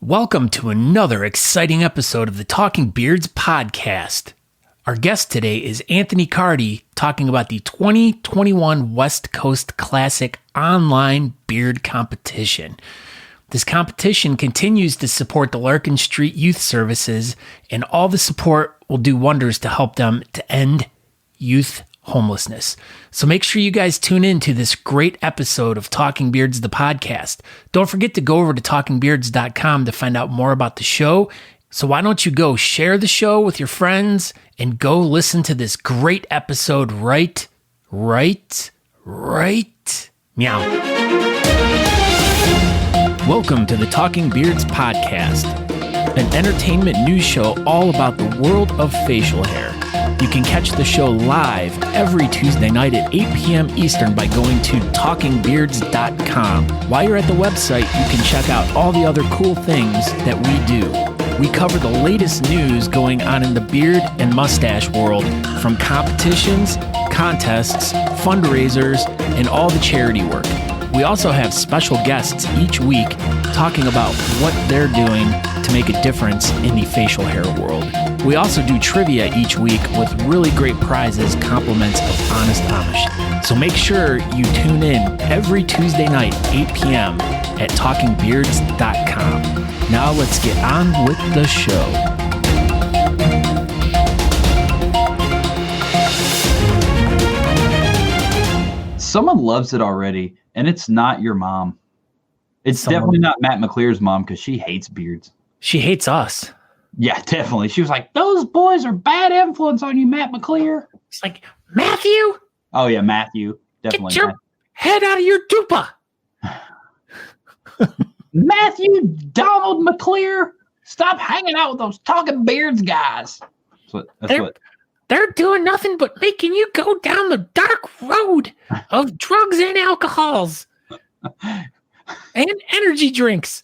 Welcome to another exciting episode of the Talking Beards podcast. Our guest today is Anthony Carty, talking about the 2021 West Coast Classic online beard competition. This competition continues to support the Larkin Street Youth Services, and all the support will do wonders to help them to end youth homelessness. So make sure you guys tune in to this great episode of Talking Beards, the podcast. Don't forget to go over to talkingbeards.com to find out more about the show. So why don't you go share the show with your friends and go listen to this great episode right meow. Welcome to the Talking Beards podcast, an entertainment news show all about the world of facial hair. You can catch the show live every Tuesday night at 8 p.m. Eastern by going to talkingbeards.com. While you're at the website, you can check out all the other cool things that we do. We cover the latest news going on in the beard and mustache world, from competitions, contests, fundraisers, and all the charity work. We also have special guests each week talking about what they're doing to make a difference in the facial hair world. We also do trivia each week with really great prizes, compliments of Honest Amish. So make sure you tune in every Tuesday night, 8 p.m. at talkingbeards.com. Now let's get on with the show. Someone loves it already, and it's not your mom. It's definitely not Matt McClear's mom, because she hates beards. She hates us. Yeah, definitely. She was like, those boys are bad influence on you, Matt McClear. It's like, Matthew? Oh, yeah, Matthew. Definitely. Get your head out of your dupa. Matthew Donald McClear, stop hanging out with those talking beards guys. They're doing nothing but making you go down the dark road of drugs and alcohols and energy drinks.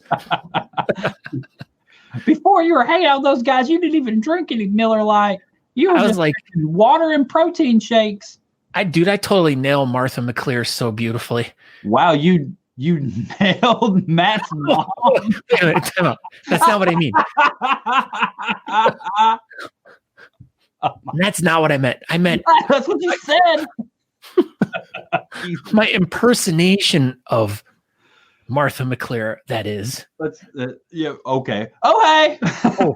Before you were hanging out with those guys, you didn't even drink any Miller Lite. You were just like water and protein shakes. I totally nailed Martha McClear so beautifully. Wow, you nailed Matt's mom. That's not what I mean. That's not what I meant. I meant that's what you said. My impersonation of Martha McClear, that is. Yeah, okay. Oh, hey. Oh,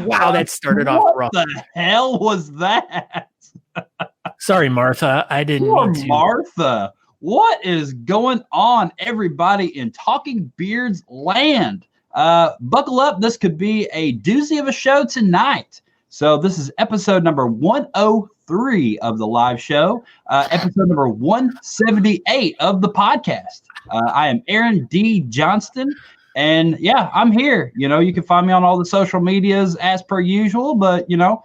wow, that started off rough. What the hell was that? Sorry, Martha. I didn't mean to. Martha. What is going on, everybody in Talking Beards land? Buckle up. This could be a doozy of a show tonight. So this is episode number 103 of the live show, episode number 178 of the podcast. I am Aaron D. Johnston, and yeah, I'm here. You know, you can find me on all the social medias as per usual, but you know,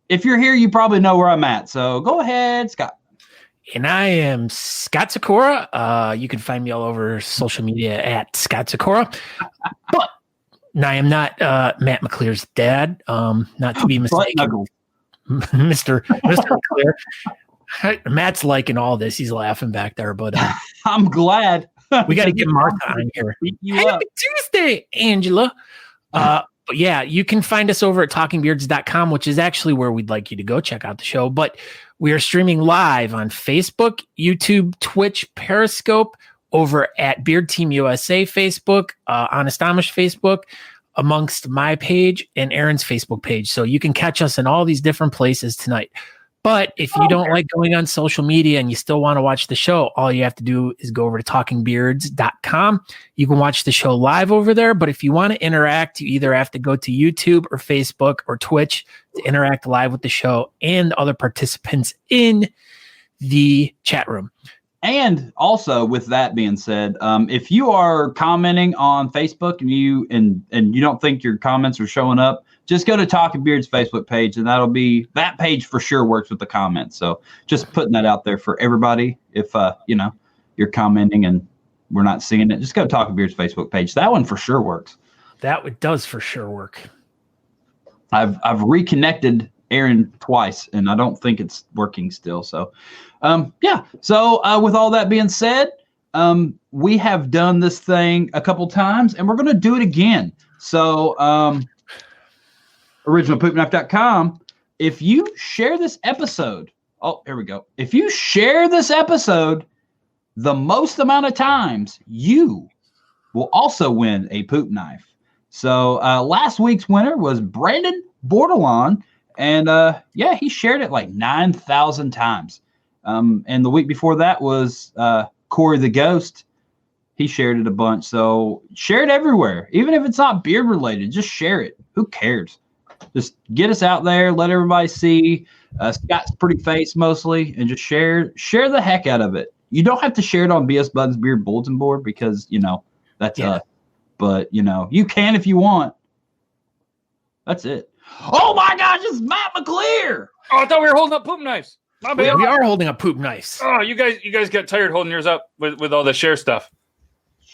if you're here, you probably know where I'm at. So go ahead, Scott. And I am Scott Sykora. You can find me all over social media at Scott Sykora. But I am not Matt McClear's dad. Not to be mistaken. Mr. McClear. Matt's liking all this. He's laughing back there, but I'm glad. We got to get Martha on here. Happy Tuesday, Angela. But yeah, you can find us over at talkingbeards.com, which is actually where we'd like you to go check out the show. But we are streaming live on Facebook, YouTube, Twitch, Periscope, over at Beard Team USA Facebook, Honest Amish Facebook, amongst my page and Aaron's Facebook page. So you can catch us in all these different places tonight. But if you don't like going on social media and you still want to watch the show, all you have to do is go over to talkingbeards.com. You can watch the show live over there. But if you want to interact, you either have to go to YouTube or Facebook or Twitch to interact live with the show and other participants in the chat room. And also, with that being said, if you are commenting on Facebook and you don't think your comments are showing up, just go to Talking Beards Facebook page, and that page for sure works with the comments. So just putting that out there for everybody. If you're commenting and we're not seeing it, just go to Talking Beards Facebook page. That one for sure works. That does for sure work. I've reconnected Aaron twice, and I don't think it's working still. So, yeah. So with all that being said, we have done this thing a couple times, and we're going to do it again. So, originalpoopknife.com, if you share this episode, here we go. If you share this episode the most amount of times, you will also win a poop knife. So last week's winner was Brandon Bordelon, and he shared it like 9,000 times. And the week before that was Corey the Ghost. He shared it a bunch. So share it everywhere, even if it's not beard related. Just share it. Who cares? Just get us out there. Let everybody see Scott's pretty face mostly, and just share the heck out of it. You don't have to share it on BS Buttons Beard Bulletin Board because that's us. But you can if you want. That's it. Oh my gosh, it's Matt McClear. Oh, I thought we were holding up poop knives. My bad. We are holding up poop knives. Oh, you guys got tired holding yours up with all the share stuff.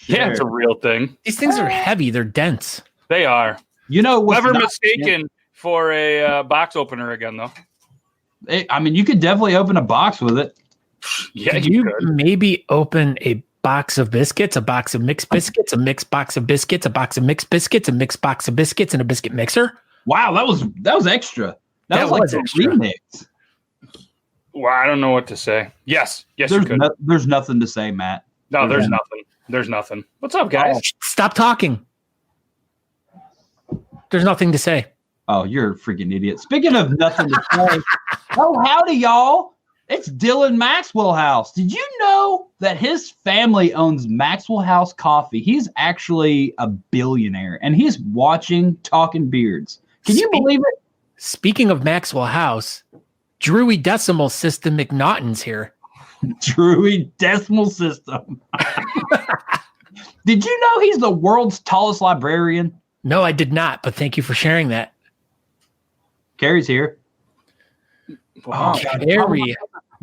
Yeah, it's a real thing. These things are heavy. They're dense. They are. What's mistaken for a box opener again, though. You could definitely open a box with it. Yeah, you could. Maybe open a box of biscuits, a box of mixed biscuits, a mixed box of biscuits, a box of mixed biscuits, a mixed box of biscuits, and a biscuit mixer. Wow, that was extra. That was like extra. Remix. Well, I don't know what to say. Yes, you could. There's nothing to say, Matt. No, there's nothing. There's nothing. What's up, guys? Stop talking. There's nothing to say. Oh, you're a freaking idiot. Speaking of nothing to say, howdy, y'all. It's Dylan Maxwell House. Did you know that his family owns Maxwell House Coffee? He's actually a billionaire, and he's watching Talking Beards. Can you believe it? Speaking of Maxwell House, Drewy Decimal System McNaughton's here. Drewy Decimal System. Did you know he's the world's tallest librarian? No, I did not, but thank you for sharing that. Carrie's here. Wow. Carrie.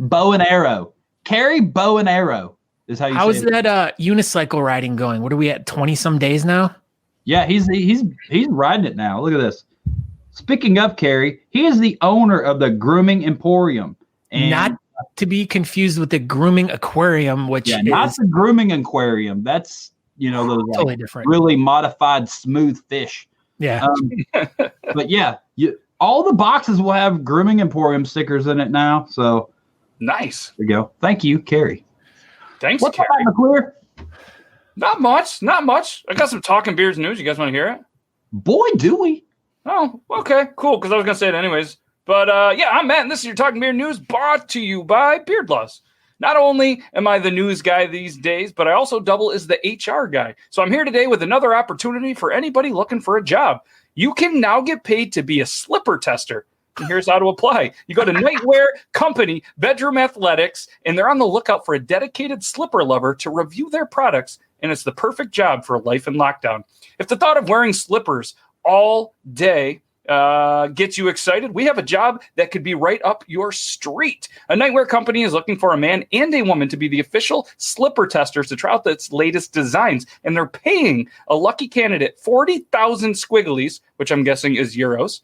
Bow and arrow. Carrie Bow and Arrow is how you say it. How is that unicycle riding going? What are we at, 20-some days now? Yeah, he's riding it now. Look at this. Speaking of Carrie, he is the owner of the Grooming Emporium. And not to be confused with the Grooming Aquarium, which is not the Grooming Aquarium. That's those totally different, really modified smooth fish. Yeah. But yeah, all the boxes will have Grooming Emporium stickers in it now. So nice. There you go. Thank you, Carrie. Thanks, What's Carrie. up, McClear? Not much. I got some Talking Beards news. You guys want to hear it? Boy, do we. Oh, okay, cool. Because I was going to say it anyways. But I'm Matt, and this is your Talking Beard News brought to you by Beard Laws. Not only am I the news guy these days, but I also double as the HR guy. So I'm here today with another opportunity for anybody looking for a job. You can now get paid to be a slipper tester. And here's how to apply. You go to Nightwear Company, Bedroom Athletics, and they're on the lookout for a dedicated slipper lover to review their products, and it's the perfect job for life in lockdown. If the thought of wearing slippers all day gets you excited, we have a job that could be right up your street. A Nightwear Company is looking for a man and a woman to be the official slipper testers to try out its latest designs, and they're paying a lucky candidate 40,000 squigglies, which I'm guessing is euros,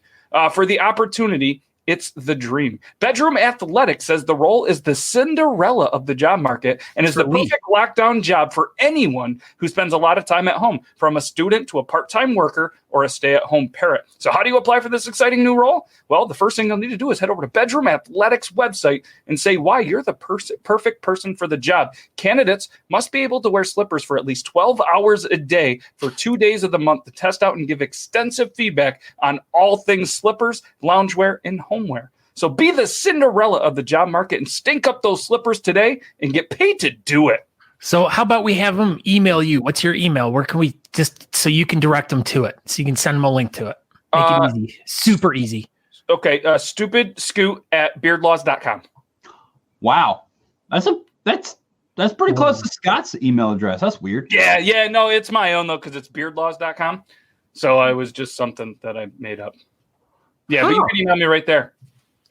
for the opportunity. It's the dream. Bedroom Athletics says the role is the Cinderella of the job market and is the perfect lockdown job for anyone who spends a lot of time at home, from a student to a part-time worker or a stay-at-home parent. So how do you apply for this exciting new role? Well, the first thing you'll need to do is head over to Bedroom Athletics website and say why you're the perfect person for the job. Candidates must be able to wear slippers for at least 12 hours a day for 2 days of the month to test out and give extensive feedback on all things slippers, loungewear, and homeware. So be the Cinderella of the job market and stink up those slippers today and get paid to do it. So how about we have them email you? What's your email? Where can we so you can direct them to it? So you can send them a link to it. Make it easy. Super easy. Okay. stupidscoot@beardlaws.com. Wow. That's pretty close to Scott's email address. That's weird. Yeah. No, it's my own though, because it's beardlaws.com. So I was just something that I made up. Yeah, but you can email me right there.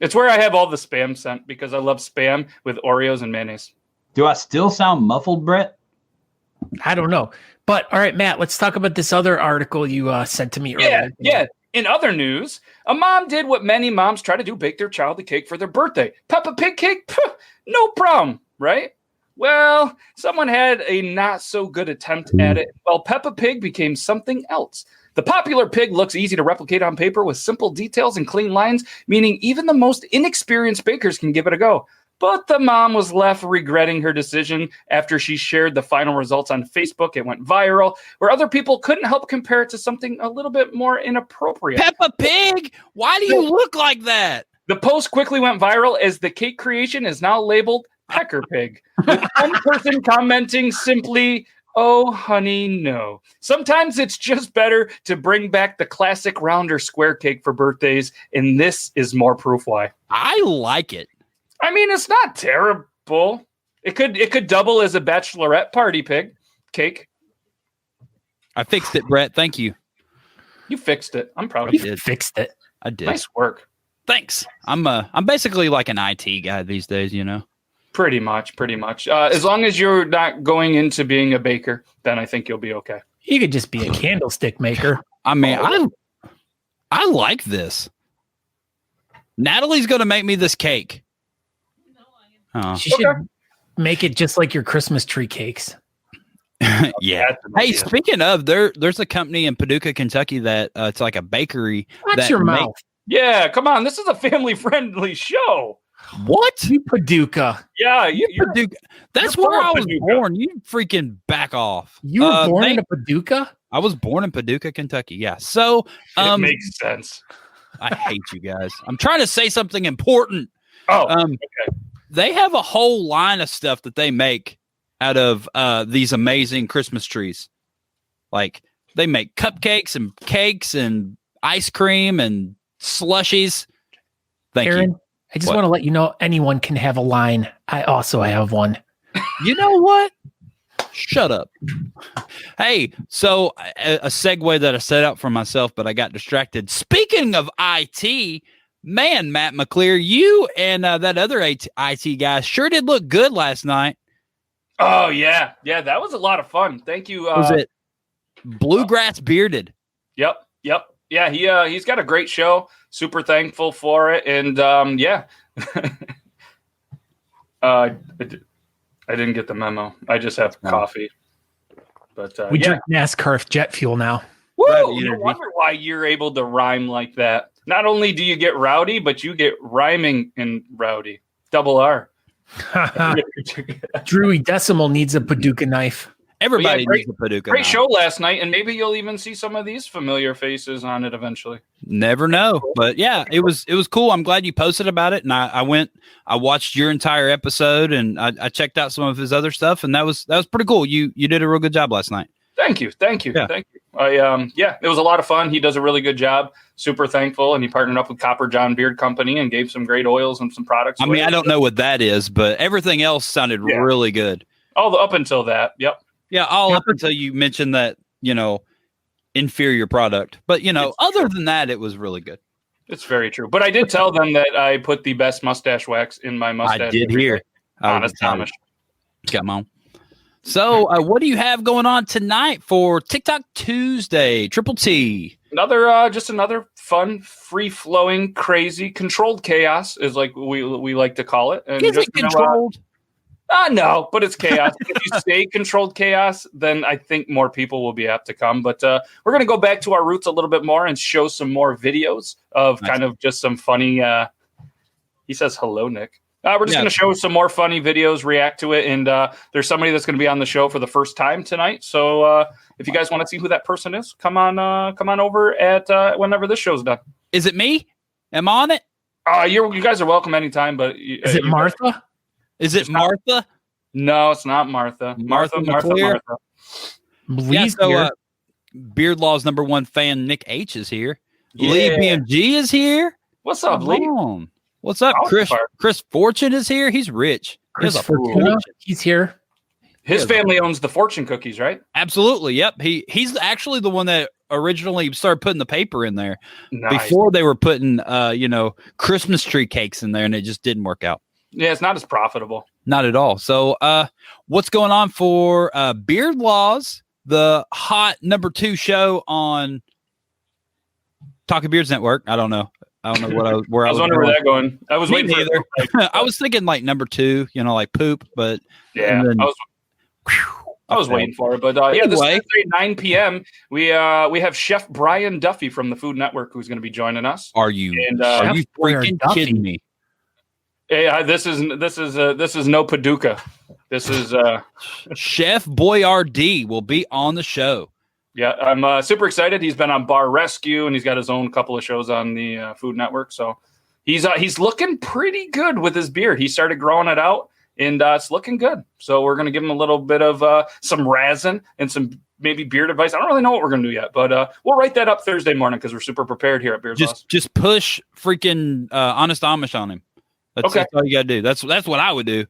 It's where I have all the spam sent because I love spam with Oreos and mayonnaise. Do I still sound muffled, Brett? I don't know. But all right, Matt, let's talk about this other article you sent to me earlier. Yeah. In other news, a mom did what many moms try to do, bake their child a cake for their birthday. Peppa Pig cake? Puh, no problem, right? Well, someone had a not so good attempt at it. Well, Peppa Pig became something else. The popular pig looks easy to replicate on paper with simple details and clean lines, meaning even the most inexperienced bakers can give it a go. But the mom was left regretting her decision after she shared the final results on Facebook. It went viral, where other people couldn't help compare it to something a little bit more inappropriate. Peppa Pig, why do you look like that? The post quickly went viral as the cake creation is now labeled Pecker Pig, with one person commenting simply, "Oh, honey, no." Sometimes it's just better to bring back the classic round or square cake for birthdays, and this is more proof why. I like it. I mean, it's not terrible. It could double as a bachelorette party pig cake. I fixed it, Brett. Thank you. You fixed it. I'm proud of you. You fixed it. I did. Nice work. Thanks. I'm basically like an IT guy these days, you know. Pretty much. As long as you're not going into being a baker, then I think you'll be okay. You could just be a candlestick maker. I mean, I like this. Natalie's going to make me this cake. Oh. She should make it just like your Christmas tree cakes. Yeah. Hey, speaking of, there's a company in Paducah, Kentucky that it's like a bakery. Watch your mouth. Yeah, come on. This is a family-friendly show. What? You Paducah. Yeah, you're Paducah. That's you're where I from was Paducah. born. You freaking back off. You were born in a Paducah? I was born in Paducah, Kentucky. Yeah. So it makes sense. I hate you guys. I'm trying to say something important. Oh, okay. They have a whole line of stuff that they make out of these amazing Christmas trees. Like they make cupcakes and cakes and ice cream and slushies. Thank Aaron, you. I just What? want to let you know anyone can have a line. I also have one. You know what? Shut up. Hey, so a segue that I set out for myself, but I got distracted. Speaking of IT, man, Matt McClear, you and that other IT guy sure did look good last night. Oh, yeah. Yeah, that was a lot of fun. Thank you. Was it Bluegrass Bearded? Yep. Yeah, he's got a great show. Super thankful for it. And, yeah. I didn't get the memo. I just have coffee. But We drink NASCAR jet fuel now. Woo! Rowdy No energy. wonder why you're able to rhyme like that. Not only do you get rowdy, but you get rhyming in rowdy. Double R. Drewy Decimal needs a Paducah knife. Everybody Well, yeah, needs a Paducah. Great now. show last night, and maybe you'll even see some of these familiar faces on it eventually. Never know. But yeah, it was cool. I'm glad you posted about it. And I watched your entire episode and I checked out some of his other stuff, and that was pretty cool. You did a real good job last night. Thank you. Yeah. Thank you. It was a lot of fun. He does a really good job. Super thankful. And he partnered up with Copper John Beard Company and gave some great oils and some products. I mean, I don't know what that is, but everything else sounded really good. Up until that. Yep. Yeah, all up until you mentioned that, inferior product. But, other than that, it was really good. It's very true. But I did tell them that I put the best mustache wax in my mustache. I did hear. Honest Amish. Got my own. So, what do you have going on tonight for TikTok Tuesday? Triple T. Another fun, free-flowing, crazy, controlled chaos is like we like to call it. And Is just, it controlled? No, but it's chaos. If you say controlled chaos, then I think more people will be apt to come. But we're going to go back to our roots a little bit more and show some more videos of kind of just some funny. He says, hello, Nick. We're just going to show some more funny videos, react to it. And there's somebody that's going to be on the show for the first time tonight. So if you guys want to see who that person is, come on over at whenever this show's done. Is it me? Am I on it? You guys are welcome anytime. But Is it Martha? Is it Martha? No, it's not Martha. Martha McClear? Yeah, so Beard Law's #1 fan, Nick H, is here. Yeah. Lee BMG is here. What's up, Lee? Come on. What's up, Chris? Chris Fortune is here. He's rich. He has Chris a Fortuna, fortune. he's here. His family owns the fortune cookies, right? Absolutely. Yep. He's actually the one that originally started putting the paper in there Nice. before they were putting, Christmas tree cakes in there, and it just didn't work out. Yeah, it's not as profitable. Not at all. So, what's going on for Beard Laws, the hot #2 show on Talking Beards Network? I don't know. I don't know what where I was wondering where that going. I was waiting neither. for it. I was thinking like number 2, like poop, but yeah, then, I was waiting for it. But yeah, this Thursday, 9 p.m. We have Chef Brian Duffy from the Food Network who's going to be joining us. Are you Chef freaking kidding me? Yeah, this is no Paducah. This is Chef Boyardee will be on the show. Yeah, I'm super excited. He's been on Bar Rescue, and he's got his own couple of shows on the Food Network. So he's looking pretty good with his beard. He started growing it out, and it's looking good. So we're going to give him a little bit of some razzing and some maybe beard advice. I don't really know what we're going to do yet, but we'll write that up Thursday morning because we're super prepared here at Beard Loss. Just push freaking Honest Amish on him. That's all you got to do. That's what I would do.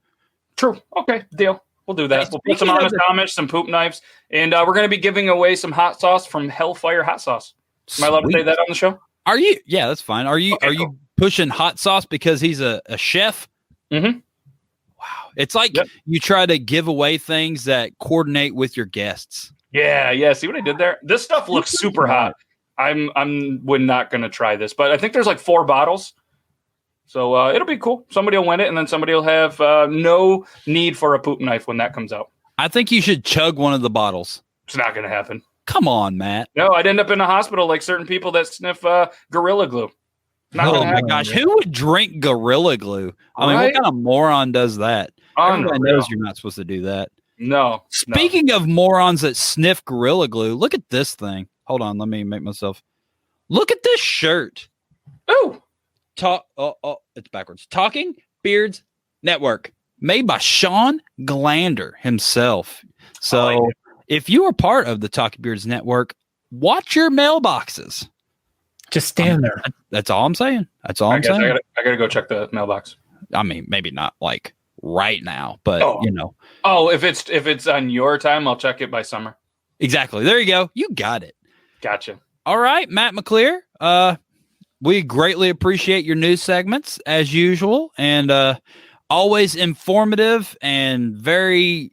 True. Okay, deal. We'll do that. We'll put some Honest Amish, some poop knives, and we're going to be giving away some hot sauce from Hellfire Hot Sauce. Am I allowed to say that on the show? Are you? Yeah, that's fine. Are you? You pushing hot sauce because he's a chef? Mm-hmm. Wow, it's like you try to give away things that coordinate with your guests. Yeah. See what I did there? This stuff looks super hot. We're not going to try this, but I think there's like 4 bottles. So it'll be cool. Somebody will win it, and then somebody will have no need for a poop knife when that comes out. I think you should chug one of the bottles. It's not going to happen. Come on, Matt. No, I'd end up in a hospital like certain people that sniff Gorilla Glue. Oh, my gosh. Who would drink Gorilla Glue? I mean, what kind of moron does that? Everybody knows you're not supposed to do that. No. Speaking of morons that sniff Gorilla Glue, look at this thing. Hold on. Let me make myself. Look at this shirt. Ooh. It's backwards. Talking Beards Network, made by Sean Glander himself. So if you are part of the Talking Beards Network, watch your mailboxes. Just stand there. That's all I'm saying. That's all I'm saying. I gotta go check the mailbox. I mean, maybe not like right now, but Oh, if it's on your time, I'll check it by summer. Exactly. There you go. You got it. Gotcha. All right, Matt McClear. We greatly appreciate your news segments as usual, and always informative and very,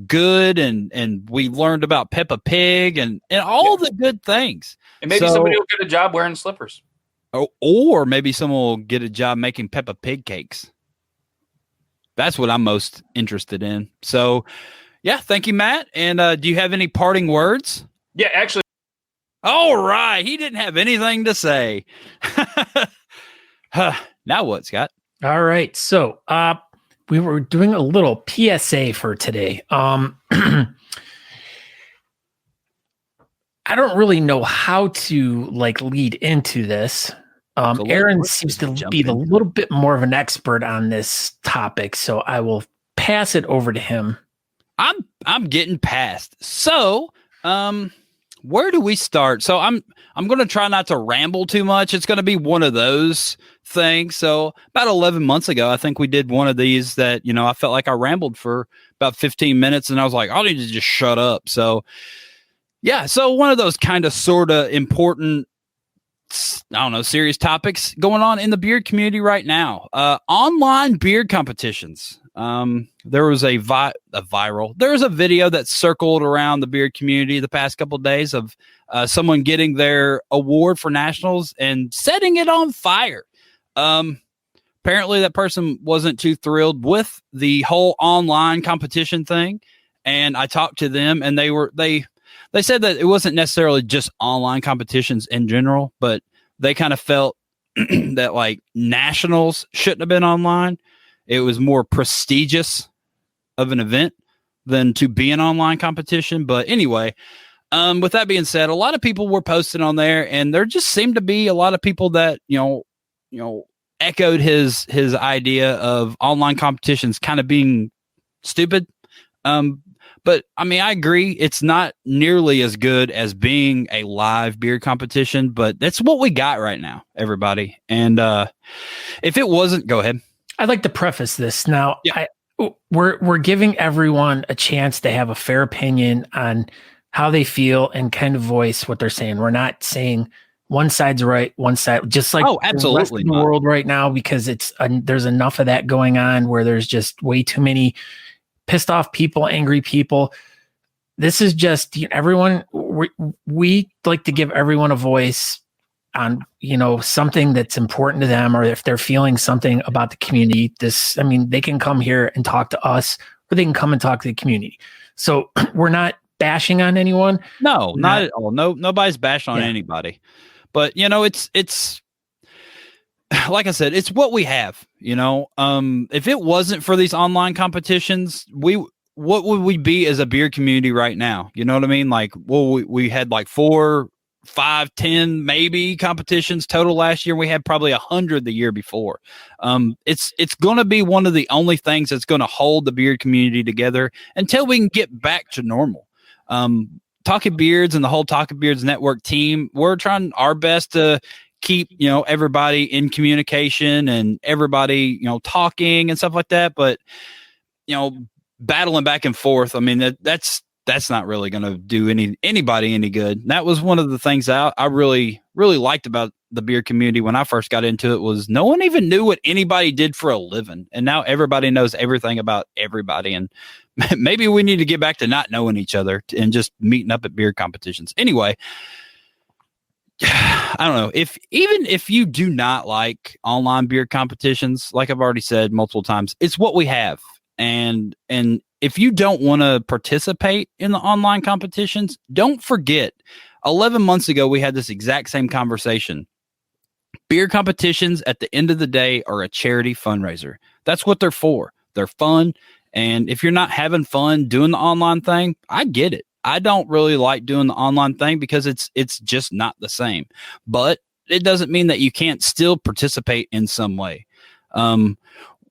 good. And we learned about Peppa Pig and all the good things. And maybe somebody will get a job wearing slippers. Or maybe someone will get a job making Peppa Pig cakes. That's what I'm most interested in. So, yeah, thank you, Matt. And do you have any parting words? Yeah, actually. All right. He didn't have anything to say. Now what, Scott? All right. So we were doing a little PSA for today. I don't really know how to lead into this. Aaron seems to be a little bit more of an expert on this topic, so I will pass it over to him. I'm getting past. So, where do we start? So I'm going to try not to ramble too much. It's going to be one of those things. So about 11 months ago, I think we did one of these that, I felt like I rambled for about 15 minutes and I was like, I need to just shut up. So yeah. So one of those kind of sort of important, serious topics going on in the beard community right now. Online beard competitions. There was a video that circled around the beard community the past couple of days of someone getting their award for nationals and setting it on fire. Apparently that person wasn't too thrilled with the whole online competition thing. And I talked to them and they said that it wasn't necessarily just online competitions in general, but they kind of felt that nationals shouldn't have been online. It was more prestigious of an event than to be an online competition. But anyway, with that being said, a lot of people were posting on there, and there just seemed to be a lot of people that echoed his idea of online competitions kind of being stupid. But I mean, I agree. It's not nearly as good as being a live beard competition, but that's what we got right now, everybody. And if it wasn't, go ahead. I'd like to preface this now. Yeah. We're giving everyone a chance to have a fair opinion on how they feel and kind of voice what they're saying. We're not saying one side's right, one side, just like absolutely the rest of the world right now, because there's enough of that going on where there's just way too many pissed off people, angry people. This is just everyone. We like to give everyone a voice on, something that's important to them, or if they're feeling something about the community, they can come here and talk to us, or they can come and talk to the community. So we're not bashing on anyone. No, not at all. No, nobody's bashing on anybody. But it's like I said, it's what we have. If it wasn't for these online competitions, what would we be as a beer community right now? You know what I mean? Like, we had like 4, 5, 10 maybe competitions total last year. We had probably 100 the year before. It's going to be one of the only things that's going to hold the beard community together until we can get back to normal. Talking Beards and the whole Talking Beards Network team, we're trying our best to keep everybody in communication and everybody talking and stuff like that. But battling back and forth, that's not really going to do anybody any good. That was one of the things that I really, really liked about the beer community when I first got into it, was no one even knew what anybody did for a living. And now everybody knows everything about everybody. And maybe we need to get back to not knowing each other and just meeting up at beer competitions. Anyway, I don't know, if you do not like online beer competitions, like I've already said multiple times, it's what we have. And if you don't want to participate in the online competitions, don't forget 11 months ago, we had this exact same conversation. Beer competitions at the end of the day are a charity fundraiser. That's what they're for. They're fun. And if you're not having fun doing the online thing, I get it. I don't really like doing the online thing because it's just not the same. But it doesn't mean that you can't still participate in some way.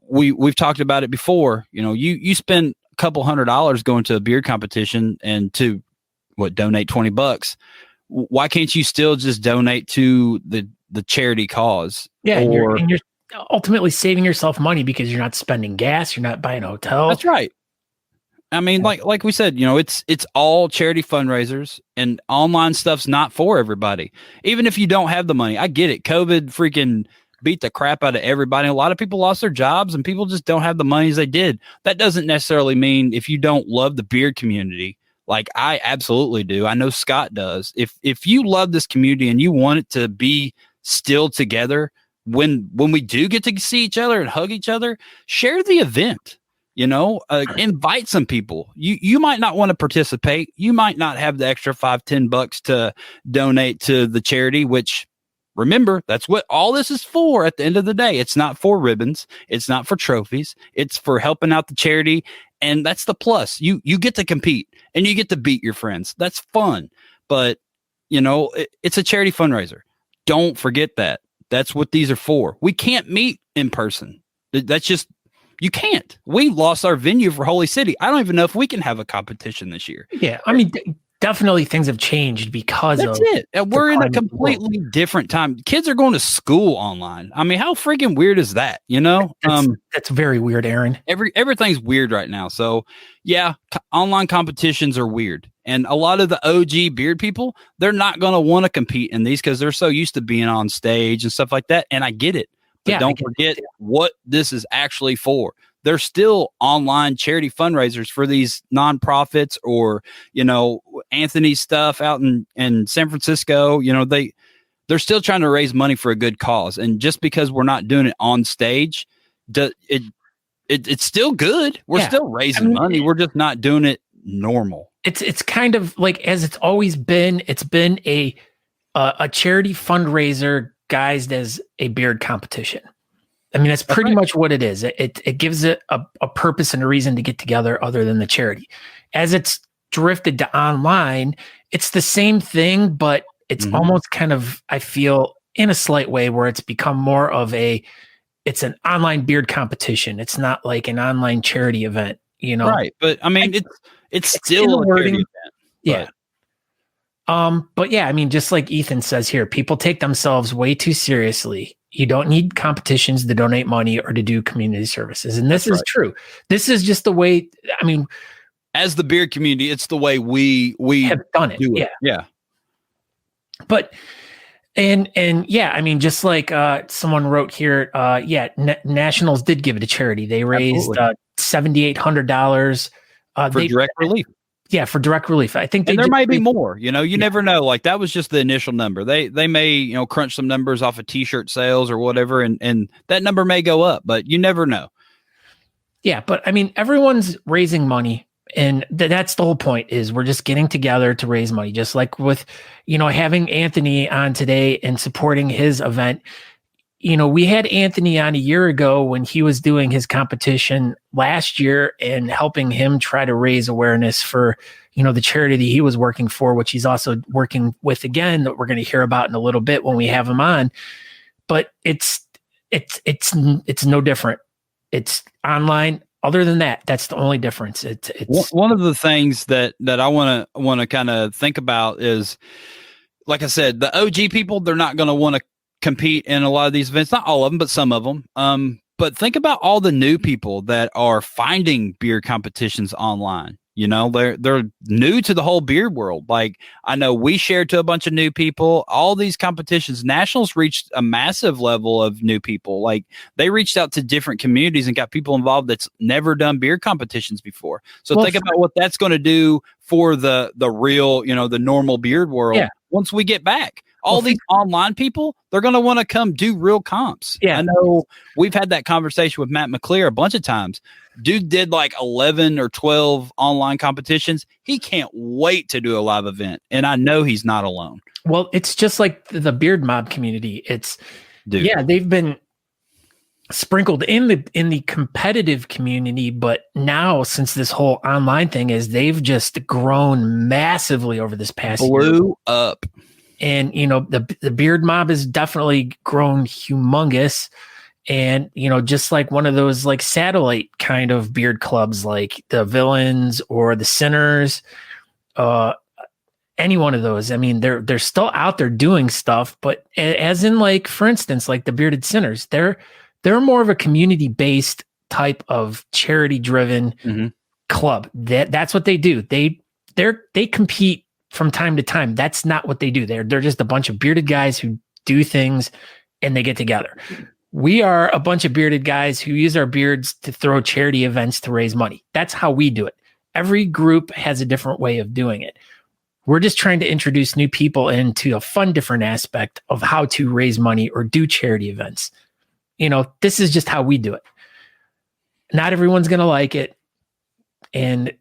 We've talked about it before. You spend a couple $100 going to a beer competition and to donate $20. Why can't you still just donate to the charity cause? Yeah, and you're ultimately saving yourself money because you're not spending gas, you're not buying a hotel. That's right. Like we said, it's all charity fundraisers, and online stuff's not for everybody. Even if you don't have the money, I get it. COVID freaking beat the crap out of everybody. A lot of people lost their jobs and people just don't have the money as they did. That doesn't necessarily mean if you don't love the beer community, like I absolutely do. I know Scott does. If you love this community and you want it to be still together, when we do get to see each other and hug each other, share the event. Invite some people. You might not want to participate. You might not have the extra $5-10 to donate to the charity, which, remember, that's what all this is for at the end of the day. It's not for ribbons. It's not for trophies. It's for helping out the charity. And that's the plus. You get to compete and you get to beat your friends. That's fun. But, it's a charity fundraiser. Don't forget that. That's what these are for. We can't meet in person. That's just, you can't. We lost our venue for Holy City. I don't even know if we can have a competition this year. Yeah. Definitely things have changed because that's it. We're in a completely different time. Kids are going to school online. How freaking weird is that? That's very weird, Aaron. Everything's weird right now. So yeah, online competitions are weird. And a lot of the OG beard people, they're not going to want to compete in these because they're so used to being on stage and stuff like that. And I get it. But don't forget what this is actually for. There's still online charity fundraisers for these nonprofits or, Anthony's stuff out in San Francisco. They're still trying to raise money for a good cause. And just because we're not doing it on stage, it's still good. We're still raising money. We're just not doing it normal. It's kind of like, as it's always been, it's been a charity fundraiser guised as a beard competition. That's pretty much what it is. It gives it a purpose and a reason to get together other than the charity. As it's drifted to online, it's the same thing, but it's almost kind of, I feel, in a slight way, where it's become more of it's an online beard competition. It's not like an online charity event, Right. But it's still a charity event. Yeah. But yeah, just like Ethan says here, people take themselves way too seriously. You don't need competitions to donate money or to do community services. And this is true. This is just the way, as the beer community, it's the way we have done it. Yeah. But, and yeah, just like someone wrote here, Nationals did give it to charity. They raised $7,800 for direct relief. Yeah, for direct relief. I think and there might be more, you never know. Like that was just the initial number. They may, crunch some numbers off of t-shirt sales or whatever. And that number may go up, but you never know. Yeah. But I mean, everyone's raising money, and that's the whole point is we're just getting together to raise money. Just like with, having Anthony on today and supporting his event. We had Anthony on a year ago when he was doing his competition last year and helping him try to raise awareness for, the charity that he was working for, which he's also working with again, that we're going to hear about in a little bit when we have him on. But it's no different. It's online. Other than that, that's the only difference. It's one of the things that I want to kind of think about is, like I said, the OG people, they're not going to want to compete in a lot of these events, not all of them, but some of them. But think about all the new people that are finding beard competitions online. They're new to the whole beard world. Like I know we shared to a bunch of new people. All these competitions, nationals reached a massive level of new people. Like they reached out to different communities and got people involved that's never done beard competitions before. So think about what that's going to do for the real, the normal beard world once we get back. All these online people, they're going to want to come do real comps. Yeah. I know we've had that conversation with Matt McClear a bunch of times. Dude did like 11 or 12 online competitions. He can't wait to do a live event. And I know he's not alone. Well, it's just like the beard mob community. They've been sprinkled in the competitive community, but now since this whole online thing they've just grown massively over this past year. Blew up. And, the beard mob has definitely grown humongous. And, just like one of those like satellite kind of beard clubs, like the Villains or the Sinners, any one of those. I mean, they're still out there doing stuff, but as in like, for instance, like the Bearded Sinners, they're more of a community based type of charity driven club. That's what they do. They compete from time to time. That's not what they do. They're just a bunch of bearded guys who do things and they get together. We are a bunch of bearded guys who use our beards to throw charity events to raise money. That's how we do it. Every group has a different way of doing it. We're just trying to introduce new people into a fun, different aspect of how to raise money or do charity events. This is just how we do it. Not everyone's going to like it. And,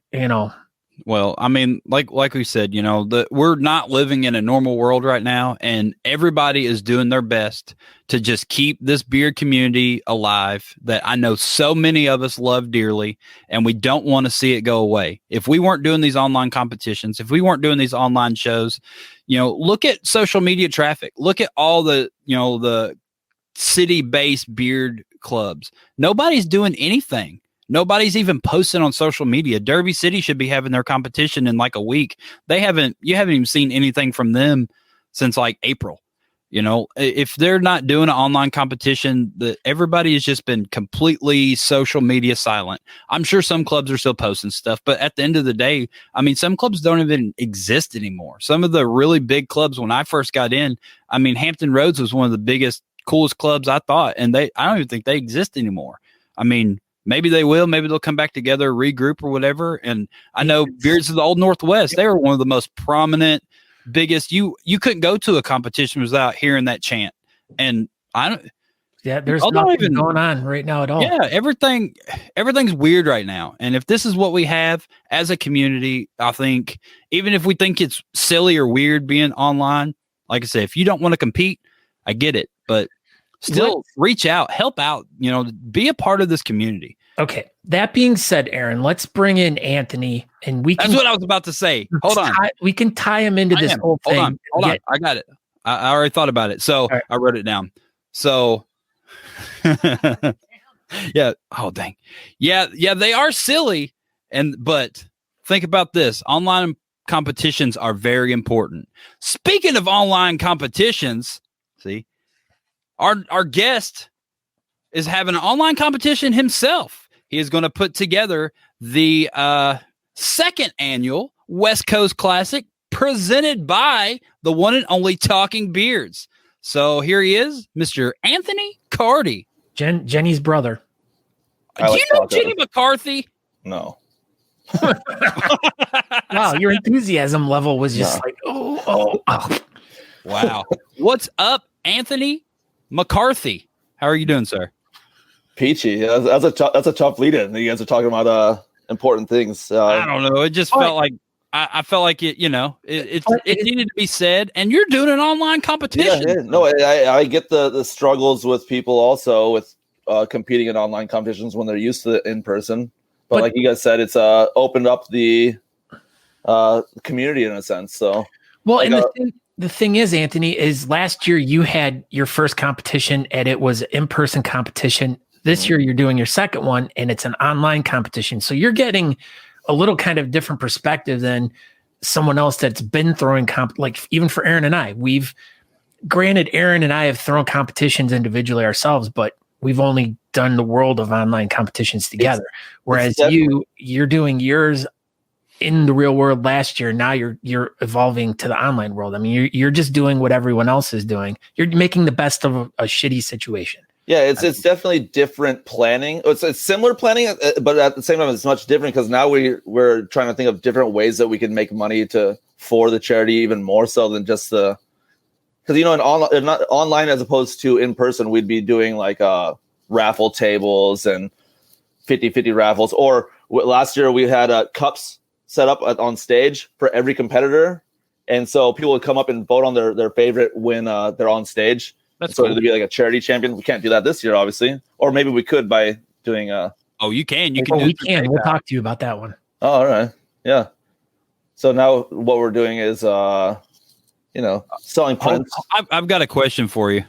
well, I mean, like we said, we're not living in a normal world right now, and everybody is doing their best to just keep this beard community alive that I know so many of us love dearly, and we don't want to see it go away. If we weren't doing these online competitions, if we weren't doing these online shows, look at social media traffic. Look at all the city-based beard clubs. Nobody's doing anything. Nobody's even posting on social media. Derby City should be having their competition in like a week. You haven't even seen anything from them since like April. If they're not doing an online competition, everybody has just been completely social media silent. I'm sure some clubs are still posting stuff, but at the end of the day, I mean, some clubs don't even exist anymore. Some of the really big clubs, when I first got in, I mean, Hampton Roads was one of the biggest, coolest clubs I thought, and I don't even think they exist anymore. I mean, maybe they will. Maybe they'll come back together, regroup or whatever. And I know Beards of the Old Northwest, they were one of the most prominent, biggest. You couldn't go to a competition without hearing that chant. And there's nothing going on right now at all. Yeah, everything's weird right now. And if this is what we have as a community, I think even if we think it's silly or weird being online, like I said, if you don't want to compete, I get it. But still reach out, help out, be a part of this community. Okay. That being said, Aaron, let's bring in Anthony and That's what I was about to say. Hold on. We can tie him into this whole thing. Hold on. I got it. I already thought about it. So right. I wrote it down. So yeah. Oh, dang. Yeah. They are silly. But think about this. Online competitions are very important. Speaking of online competitions, see, our guest is having an online competition himself. He is going to put together the second annual West Coast Classic presented by the one and only Talking Beards. So here he is, Mr. Anthony Carty. Jenny's brother. Do you know Jenny McCarthy? No. Wow, your enthusiasm level was just like, oh. Wow. What's up, Anthony McCarthy? How are you doing, sir? Peachy. That's a tough lead-in. You guys are talking about important things. I don't know. It just felt like I felt like it. It needed to be said. And you're doing an online competition. Yeah. No, I get the struggles with people also with competing in online competitions when they're used to it in person. But like you guys said, it's opened up the community in a sense. So the thing is, Anthony, is last year you had your first competition and it was an in-person competition. This year you're doing your second one and it's an online competition. So you're getting a little kind of different perspective than someone else that's been throwing like even for Aaron and I. Granted, Aaron and I have thrown competitions individually ourselves, but we've only done the world of online competitions together. Whereas you're doing yours in the real world last year. Now you're evolving to the online world. I mean, you're just doing what everyone else is doing. You're making the best of a shitty situation. Yeah, it's definitely different planning. It's similar planning, but at the same time, it's much different because now we're trying to think of different ways that we can make money for the charity even more so than just because in online as opposed to in person, we'd be doing like raffle tables and 50-50 raffles. Or last year we had cups set up on stage for every competitor, and so people would come up and vote on their favorite when they're on stage. That's so cool. It'd be like a charity champion. We can't do that this year, obviously, or maybe we could by doing. Oh, you can. We can. We'll talk to you about that one. Oh, all right. Yeah. So now what we're doing is, selling prints. I've got a question for you.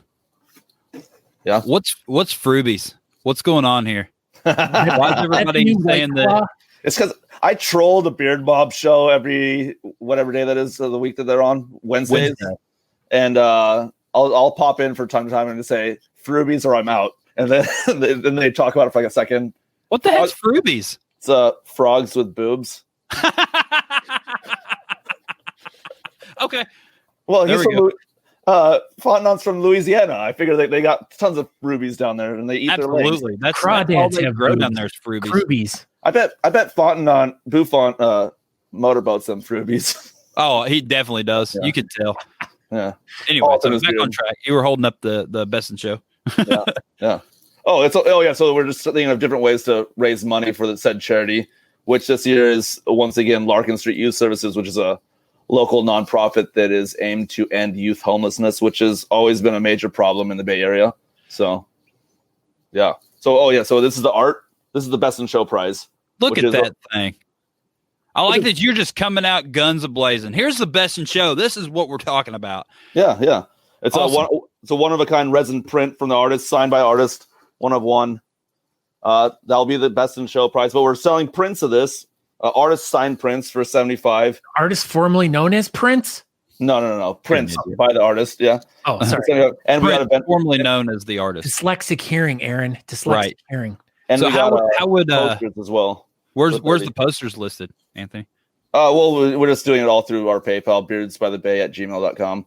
Yeah. What's Frubies? What's going on here? Why is everybody saying that? It's because I troll the Beard Bob show every whatever day that is of the week that they're on, Wednesdays. And I'll pop in from time to time and just say Frubies or I'm out, and then they talk about it for like a second. What the heck's Frubies? It's frogs with boobs. Okay. Well, he's from Fontenot's from Louisiana. I figure they got tons of Frubies down there, and they eat their legs. Absolutely. That's all they grow down there is Frubies. I bet Fontenot Buffon motorboats them Frubies. Oh, he definitely does. Yeah. You could tell. Yeah. Anyway, so back on track. You were holding up the best in show. Yeah. So we're just thinking of different ways to raise money for the said charity, which this year is once again Larkin Street Youth Services, which is a local nonprofit that is aimed to end youth homelessness, which has always been a major problem in the Bay Area. So, yeah. So this is the art. This is the best in show prize. Look at that thing. I like that you're just coming out guns a-blazing. Here's the best in show. This is what we're talking about. Yeah. It's awesome. It's a one-of-a-kind resin print from the artist, signed by artist, one of one. That'll be the best in show prize. But we're selling prints of this, artist signed prints for $75. Artist formerly known as Prince? No. Prints by the artist, yeah. Oh, sorry. And we got a formerly known as the artist. Dyslexic hearing, Aaron. Dyslexic hearing. And so we got how would posters as well. Where's the posters listed, Anthony? Well, we're just doing it all through our PayPal, beardsbythebay@gmail.com.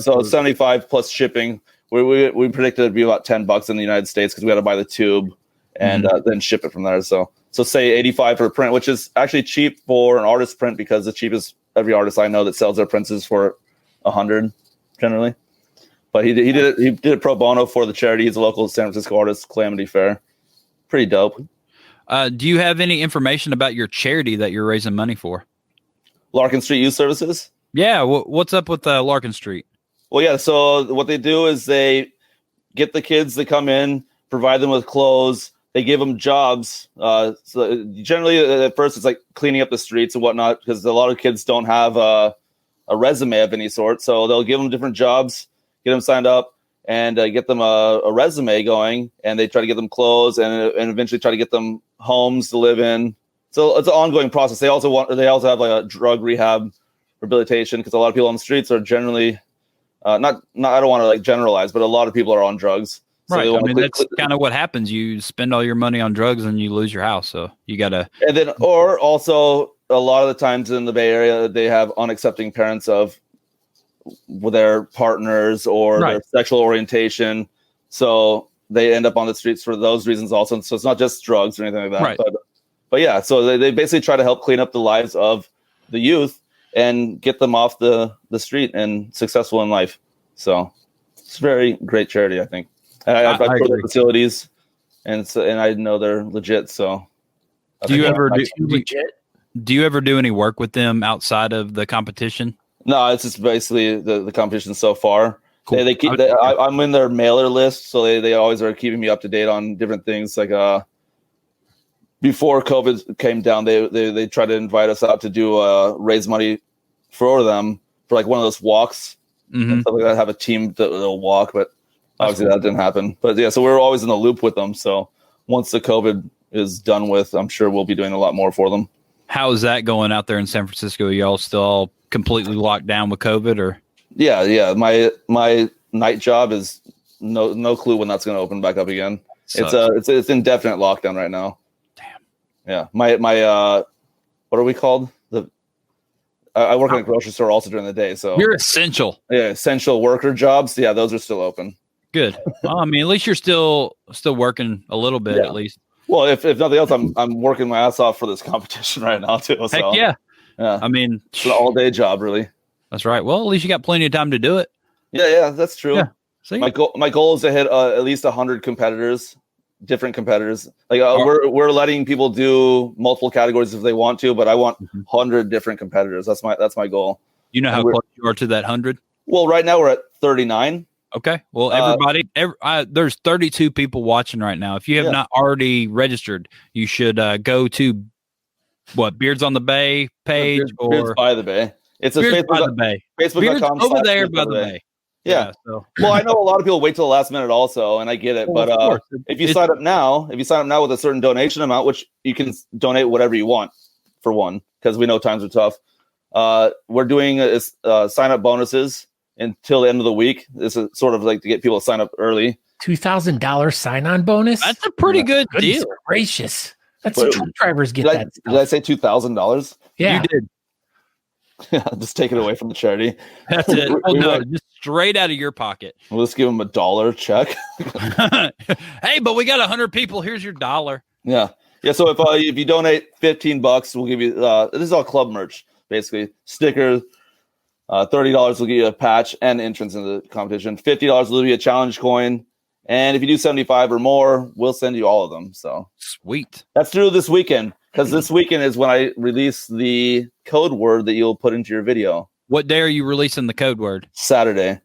So 75 plus shipping. We predicted it'd be about $10 in the United States because we got to buy the tube and then ship it from there. So say 85 for a print, which is actually cheap for an artist print because the cheapest every artist I know that sells their prints is for $100 generally. But he did it pro bono for the charity. He's a local San Francisco artist, Calamity Fair. Pretty dope. Do you have any information about your charity that you're raising money for? Larkin Street Youth Services? Yeah. What's up with Larkin Street? Well, yeah. So what they do is they get the kids that come in, provide them with clothes. They give them jobs. So generally, at first, it's like cleaning up the streets and whatnot because a lot of kids don't have a resume of any sort. So they'll give them different jobs, get them signed up, and get them a resume going, and they try to get them clothes and eventually try to get them homes to live in. So it's an ongoing process. They also have like a drug rehab rehabilitation because a lot of people on the streets are generally not I don't want to like generalize, but a lot of people are on drugs. So right. I mean, that's kind of what happens. You spend all your money on drugs and you lose your house. So you got to. And then, or also a lot of the times in the Bay Area, they have unaccepting parents of their partners or their sexual orientation. So they end up on the streets for those reasons also. So it's not just drugs or anything like that. Right. But but yeah, so they basically try to help clean up the lives of the youth and get them off the street and successful in life. So it's a very great charity, I think. And I've got the facilities, and I know they're legit. So do you ever do any work with them outside of the competition? No, it's just basically the competition so far. Cool. They keep. I'm in their mailer list, so they always are keeping me up to date on different things. Like before COVID came down, they tried to invite us out to do raise money for them for like one of those walks and stuff like that. Have a team that'll walk, but obviously that didn't happen. But yeah, so we're always in the loop with them. So once the COVID is done with, I'm sure we'll be doing a lot more for them. How is that going out there in San Francisco? Are y'all still all completely locked down with COVID, or? Yeah. My night job is no clue when that's going to open back up again. Sucks. It's indefinite lockdown right now. Damn. Yeah. My what are we called? I work in a grocery store also during the day. So you're essential. Yeah, essential worker jobs. Yeah, those are still open. Good. Well, I mean, at least you're still working a little bit, at least. Well, if nothing else, I'm working my ass off for this competition right now too. So. Heck yeah. Yeah. I mean, it's an all-day job, really. That's right. Well, at least you got plenty of time to do it. Yeah, that's true. Yeah. See? My goal is to hit at least 100 competitors, different competitors. Like we're letting people do multiple categories if they want to, but I want 100 different competitors. That's my goal. You know how close you are to that 100? Well, right now we're at 39. Okay. Well, everybody, there's 32 people watching right now. If you have not already registered, you should go to Beards on the Bay page or Beards by the Bay. It's a Beards by the Bay. Facebook.com over there by the Bay. Yeah. So. Well, I know a lot of people wait till the last minute also, and I get it. But if you sign up now with a certain donation amount, which you can donate whatever you want for one, because we know times are tough. We're doing sign up bonuses until the end of the week. This is sort of like to get people to sign up early. $2,000 sign-on bonus. That's a pretty good deal. Gracious. That's truck drivers get that. Did I say $2,000? Yeah, you did. Yeah, just take it away from the charity. That's it. Just straight out of your pocket. We'll just give them $1 check. Hey, but we got 100 people. Here's your $1. Yeah. So if you donate $15, we'll give you. This is all club merch, basically stickers. $30 will give you a patch and entrance into the competition. $50 will give you a challenge coin, and if you do 75 or more, we'll send you all of them. So sweet. That's through this weekend. Because this weekend is when I release the code word that you'll put into your video. What day are you releasing the code word? Saturday.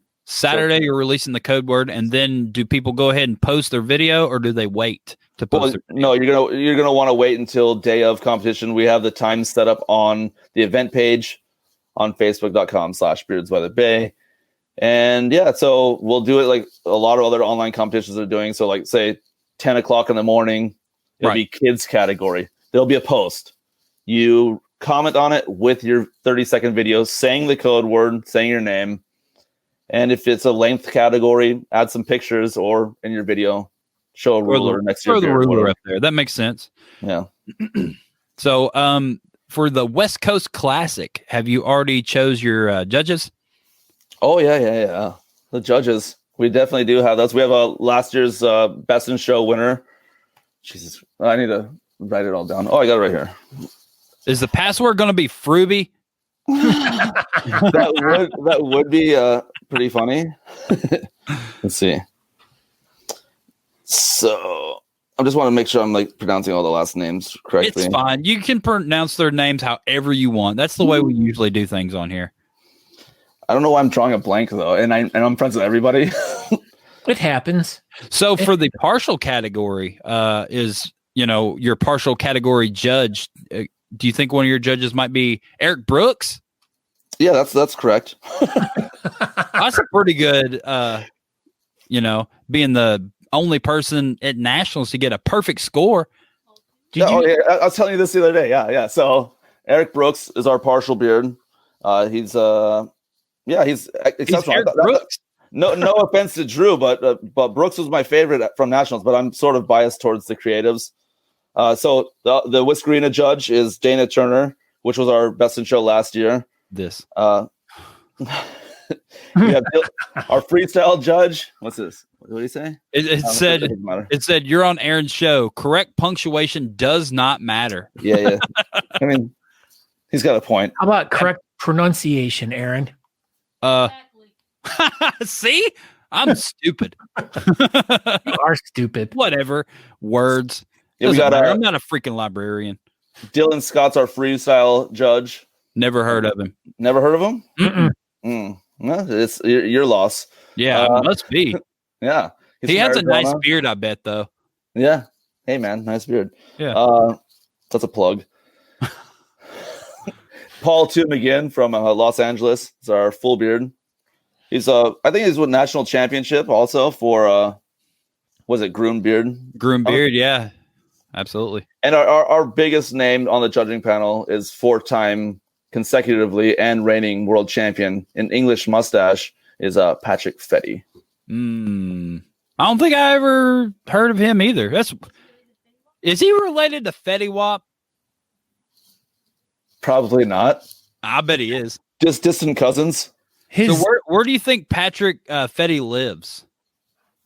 You're releasing the code word, and then do people go ahead and post their video, or do they wait to post their video? No, you're gonna want to wait until day of competition. We have the time set up on the event page on Facebook.com/Beards by the Bay. And yeah, so we'll do it like a lot of other online competitions are doing. So like say 10 o'clock in the morning, it'll be kids category. There'll be a post. You comment on it with your 30-second video, saying the code word, saying your name. And if it's a length category, add some pictures or in your video, show a ruler next to your the ruler up there. That makes sense. Yeah. So for the West Coast Classic, have you already chose your judges? Oh, yeah. The judges. We definitely do have those. We have last year's Best in Show winner. Jesus, I need to write it all down. Oh, I got it right here. Is the password going to be Fruby? that would be pretty funny. Let's see. So I just want to make sure I'm like pronouncing all the last names correctly. It's fine. You can pronounce their names however you want. That's the way we usually do things on here. I don't know why I'm drawing a blank though, and I'm friends with everybody. It happens. So for the partial category, is your partial category judge? Do you think one of your judges might be Eric Brooks? Yeah, that's correct. That's a pretty good, being the only person at nationals to get a perfect score. I was telling you this the other day. Yeah. So Eric Brooks is our partial beard. He's exceptional. Eric Brooks. No offense to Drew, but Brooks was my favorite from nationals, but I'm sort of biased towards the creatives. So the Whiskerina judge is Dana Turner, which was our Best in Show last year. This. We have our freestyle judge. What's this? What did he say? It said you're on Aaron's show. Correct punctuation does not matter. Yeah. I mean, he's got a point. How about correct pronunciation, Aaron? See? I'm stupid. You are stupid. Whatever. Words. Yeah, we got I'm not a freaking librarian. Dylan Scott's our freestyle judge. Never heard of him. Never heard of him? Mm-mm. No, it's your loss. Yeah, it must be. Yeah. He has a nice beard, I bet, though. Yeah. Hey, man, nice beard. Yeah. That's a plug. Paul Toom again from Los Angeles. It's our full beard. He's I think he's with national championship also for was it groomed beard? Groomed beard, yeah. Absolutely. And our biggest name on the judging panel is 4-time consecutively and reigning world champion in English mustache is Patrick Fetty. I don't think I ever heard of him either. Is he related to Fetty Wap? Probably not. I bet he is. Just distant cousins. So where do you think Patrick Fetty lives?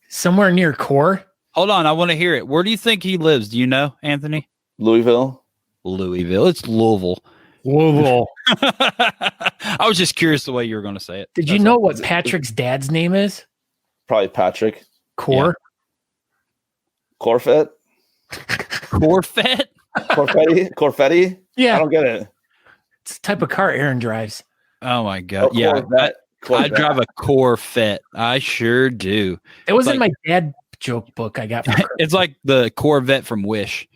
Somewhere near Core. Hold on, I want to hear it. Where do you think he lives? Do you know, Anthony? Louisville. It's Louisville. I was just curious the way you were going to say it. Did you know what Patrick's dad's name is? Probably Patrick. Core. Corfette. Corfette? Corfetti? Yeah. I don't get it. It's the type of car Aaron drives. Oh my God. Oh, yeah. Corvette. I drive a Corvette. I sure do. It was in my dad joke book I got from It's like the Corvette from Wish.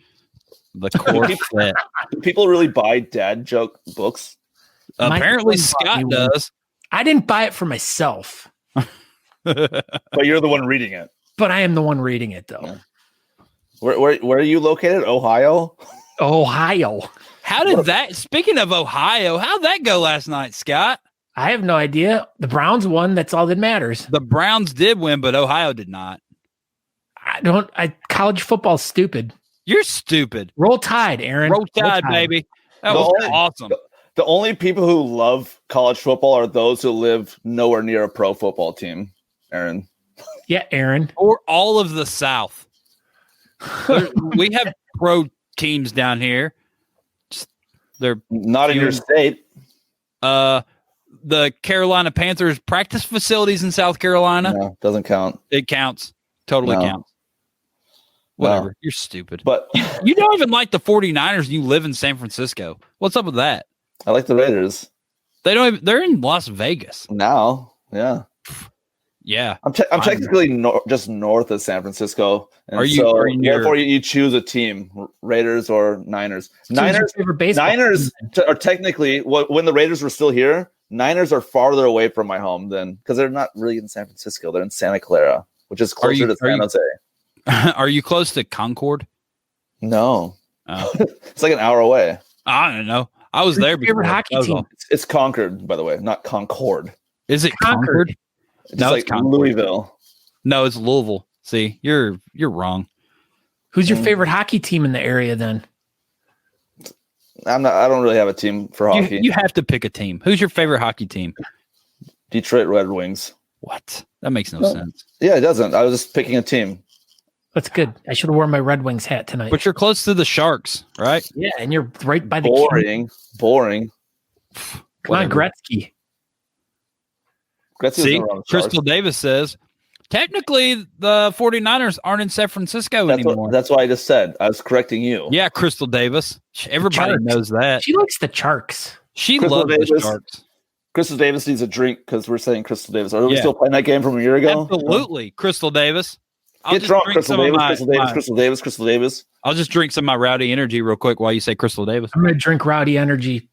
The Corvette. Do people really buy dad joke books? Apparently Scott does. I didn't buy it for myself. But you're the one reading it. But I am the one reading it, though. Yeah. Where are you located? Ohio? Ohio. How did that, speaking of Ohio, how'd that go last night, Scott? I have no idea. The Browns won. That's all that matters. The Browns did win, but Ohio did not. College football's stupid. You're stupid. Roll Tide, Aaron. Roll Tide, baby. That was awesome. The only people who love college football are those who live nowhere near a pro football team, Aaron. Yeah, Aaron. Or all of the South. We have pro teams down here. They're not in your state. The Carolina Panthers practice facilities in South Carolina. No, doesn't count. It counts. Totally counts. Whatever. No. You're stupid. But you don't even like the 49ers and you live in San Francisco. What's up with that? I like the Raiders. They're in Las Vegas. Now. Yeah. Yeah. I'm technically just north of San Francisco. And are you therefore you choose a team, Raiders or Niners. Niners are technically when the Raiders were still here, Niners are farther away from my home than because they're not really in San Francisco. They're in Santa Clara, which is closer to San Jose. Are you close to Concord? No. It's like an hour away. I don't know. I was there before. Favorite hockey team? It's Concord, by the way, not Concord. Is it Concord? No, it's like Louisville. No, it's Louisville. See, you're wrong. Who's your favorite hockey team in the area then? I don't really have a team for hockey. You have to pick a team. Who's your favorite hockey team? Detroit Red Wings. What? That makes no sense. Yeah, it doesn't. I was just picking a team. That's good. I should have worn my Red Wings hat tonight. But you're close to the Sharks, right? Yeah, and you're right by the boring. Come on, Gretzky. See, Crystal Davis says, technically, the 49ers aren't in San Francisco anymore. That's what I just said. I was correcting you. Yeah, Crystal Davis. Everybody knows that. She likes the Sharks. She loves the Sharks. Crystal Davis needs a drink because we're saying Crystal Davis. Are we still playing that game from a year ago? Absolutely. Crystal Davis. Get drunk, Crystal Davis. I'll just drink some of my Rowdy Energy real quick while you say Crystal Davis. I'm going to drink Rowdy Energy.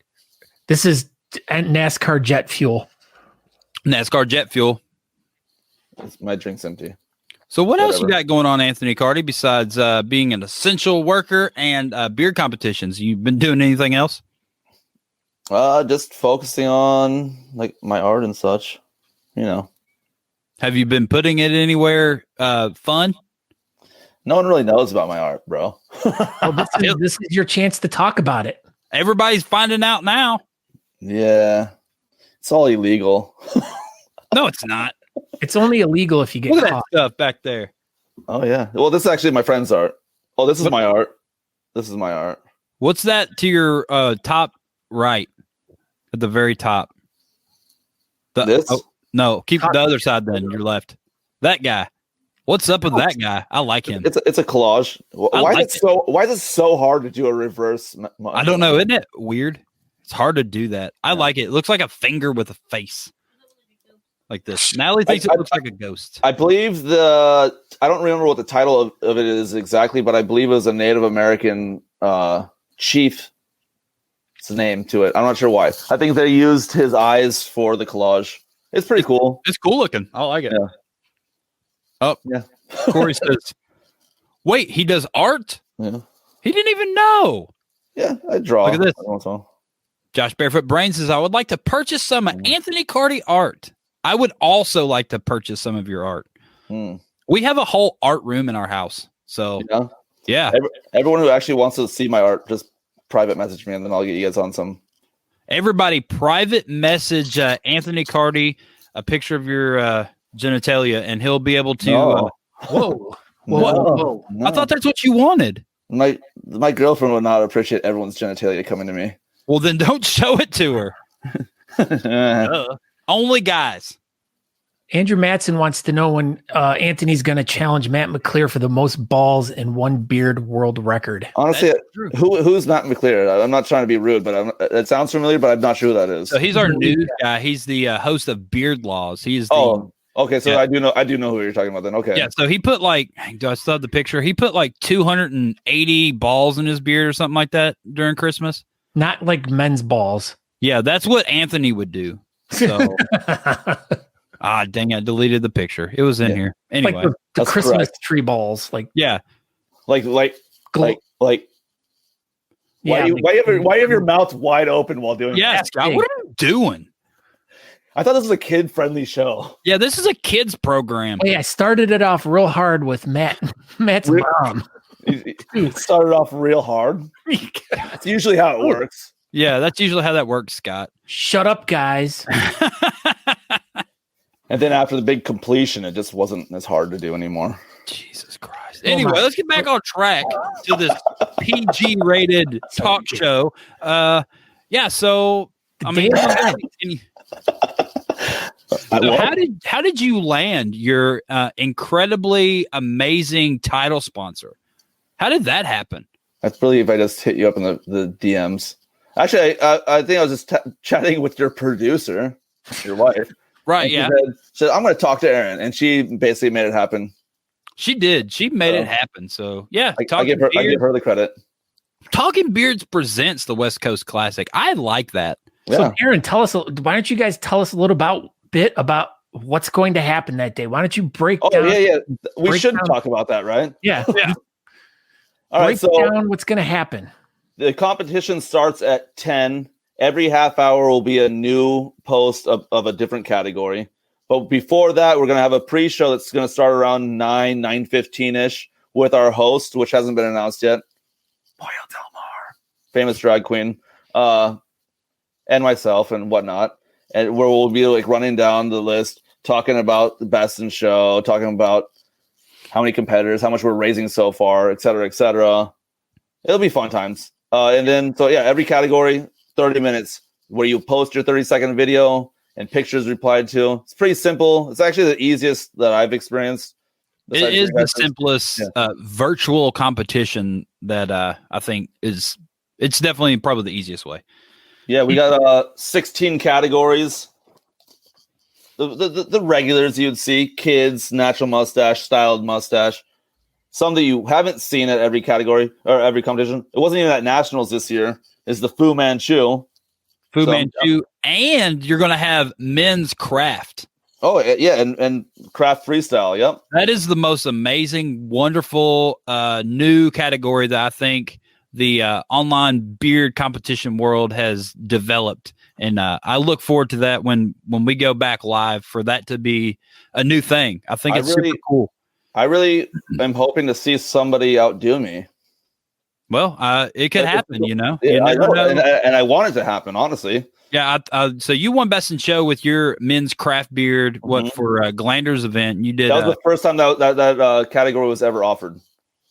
This is NASCAR jet fuel. NASCAR jet fuel. My drink's empty. So what else you got going on, Anthony Carty, besides being an essential worker and beer competitions? You've been doing anything else? Just focusing on like my art and such, you know. Have you been putting it anywhere fun? No one really knows about my art, bro. Well, this is your chance to talk about it. Everybody's finding out now. Yeah. It's all illegal. No, it's not. It's only illegal if you get Look at caught. that stuff back there. Oh yeah. Well, this is actually my friend's art. Oh, this is my art. This is my art. What's that to your top right? At the very top. This? Oh, no, keep the other side then. Your left. That guy. What's up with that guy? I like him. It's a collage. Why is it so hard to do a reverse? I don't know. Isn't it weird? It's hard to do that. I like it. It looks like a finger with a face. Like this. Natalie thinks it looks like a ghost. I believe I don't remember what the title of it is exactly, but I believe it was a Native American chief's name to it. I'm not sure why. I think they used his eyes for the collage. It's pretty cool. It's cool looking. I like it. Yeah. Oh, yeah. Corey says, wait, he does art? Yeah. He didn't even know. Yeah, I draw. Look at this. Also. Josh Barefoot Brain says, I would like to purchase some Anthony Carty art. I would also like to purchase some of your art. We have a whole art room in our house. So, yeah. Everyone who actually wants to see my art, just private message me, and then I'll get you guys on some. Everybody, private message Anthony Carty a picture of your genitalia, and he'll be able to. Whoa. No. I thought that's what you wanted. My girlfriend would not appreciate everyone's genitalia coming to me. Well, then don't show it to her. Only guys. Andrew Matson wants to know when Anthony's going to challenge Matt McClear for the most balls in one beard world record. Honestly, who's Matt McClear? I'm not trying to be rude, but it sounds familiar, but I'm not sure who that is. So he's our news guy. He's the host of Beard Laws. He's okay. So I do know who you're talking about then. Okay. Yeah. So he put do I still have the picture? He put 280 balls in his beard or something like that during Christmas. Not like men's balls. Yeah, that's what Anthony would do. So. Dang! I deleted the picture. It was in here anyway. Like the Christmas tree balls, Why you have your mouth wide open while doing? Yeah, Scott, what are you doing? I thought this was a kid-friendly show. Yeah, this is a kids program. Oh, yeah, I started it off real hard with Matt's mom. You started off real hard. That's usually how it works. Yeah, that's usually how that works, Scott. Shut up, guys. And then after the big completion, it just wasn't as hard to do anymore. Jesus Christ. Anyway, let's get back on track to this PG-rated talk show. So I mean, how did you land your incredibly amazing title sponsor? How did that happen? I believe I just hit you up in the DMs. Actually, I think I was just chatting with your producer, your wife. Right, yeah. She said, I'm going to talk to Erin, and she basically made it happen. She did. She made it happen. So, yeah. I give her the credit. Talking Beards presents the West Coast Classic. I like that. Yeah. So, Erin, why don't you guys tell us a little bit about what's going to happen that day? Why don't you break down? Oh, yeah. We should talk about that, right? Yeah. All right, break down what's going to happen. The competition starts at 10. Every half hour will be a new post of a different category. But before that, we're going to have a pre-show that's going to start around 9:15-ish with our host, which hasn't been announced yet, Boyle Delmar, famous drag queen, and myself and whatnot. And where we'll be running down the list, talking about the best in show, talking about how many competitors, how much we're raising so far, et cetera, et cetera. It'll be fun times. And then, every category, 30 minutes where you post your 30-second video and pictures replied to. It's pretty simple. It's actually the easiest that I've experienced. It is the simplest virtual competition that I think it's definitely probably the easiest way. Yeah, we got 16 categories. The regulars you'd see: kids, natural mustache, styled mustache. Some that you haven't seen at every category or every competition. It wasn't even at nationals this year. Is the Fu Manchu. Manchu, and you're going to have men's craft. Oh, yeah, and craft freestyle, yep. That is the most amazing, wonderful new category that I think the online beard competition world has developed. And I look forward to that when we go back live for that to be a new thing. I think it's super cool. I really am hoping to see somebody outdo me. Well, it could happen, you know. Yeah, You I never know. know. And I want it to happen, honestly. Yeah, so you won Best in Show with your men's craft beard, for Glander's event. You did That was the first time that category was ever offered.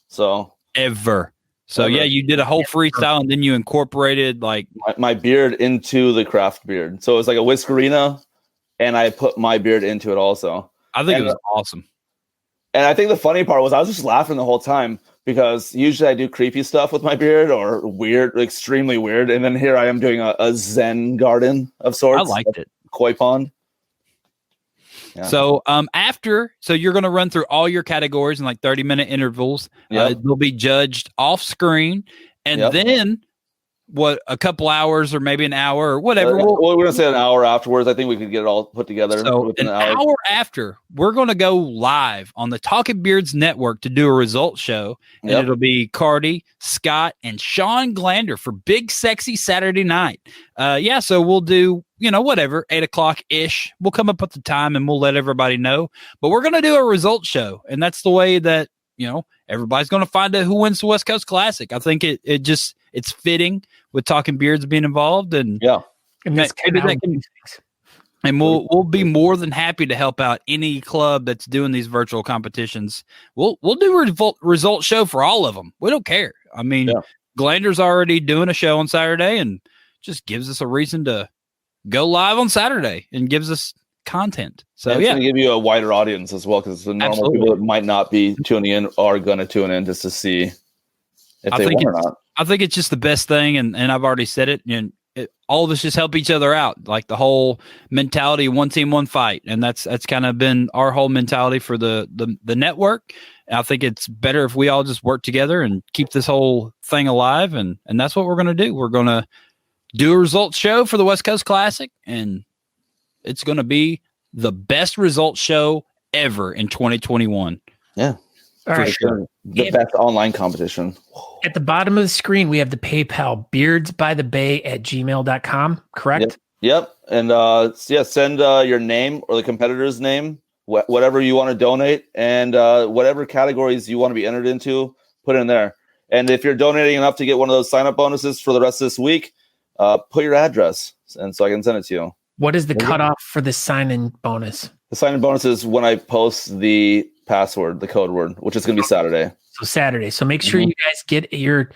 So ever. So ever. yeah, you did a whole freestyle, and then you incorporated like my beard into the craft beard. So it was like a whiskerina, and I put my beard into it also. I think it was awesome. And I think the funny part was I was just laughing the whole time because usually I do creepy stuff with my beard or weird, extremely weird. And then here I am doing a Zen garden of sorts. I liked it. Koi pond. Yeah. So so you're going to run through all your categories in like 30-minute intervals. Yep. They'll be judged off screen. And then a couple hours or maybe an hour or whatever. Well, we're going to say an hour afterwards. I think we could get it all put together. So an hour after, we're going to go live on the Talking Beards Network to do a results show. And it'll be Carty, Scott, and Sean Glander for Big Sexy Saturday Night. So we'll do, whatever, 8 o'clock-ish. We'll come up with the time and we'll let everybody know. But we're going to do a results show. And that's the way that, everybody's going to find out who wins the West Coast Classic. I think it's fitting with Talking Beards being involved, and and we'll be more than happy to help out any club that's doing these virtual competitions. We'll do a result show for all of them. We don't care. I mean, Glander's already doing a show on Saturday, and just gives us a reason to go live on Saturday and gives us content. So it's going to give you a wider audience as well, because the normal people that might not be tuning in are going to tune in just to see if they won or not. I think it's just the best thing, and I've already said it, and all of us just help each other out, like the whole mentality, one team, one fight, and that's kind of been our whole mentality for the network. And I think it's better if we all just work together and keep this whole thing alive, and that's what we're going to do. We're going to do a results show for the West Coast Classic, and it's going to be the best results show ever in 2021. Yeah. All right. Sure. The best online competition. At the bottom of the screen, we have the PayPal beardsbythebay@gmail.com, correct? Yep. And send your name or the competitor's name, whatever you want to donate, and whatever categories you want to be entered into, put in there. And if you're donating enough to get one of those sign-up bonuses for the rest of this week, put your address, and so I can send it to you. What is the cutoff for the sign-in bonus? The sign-in bonus is when I post the password, the code word, which is going to be Saturday. So Saturday. So make sure you guys get your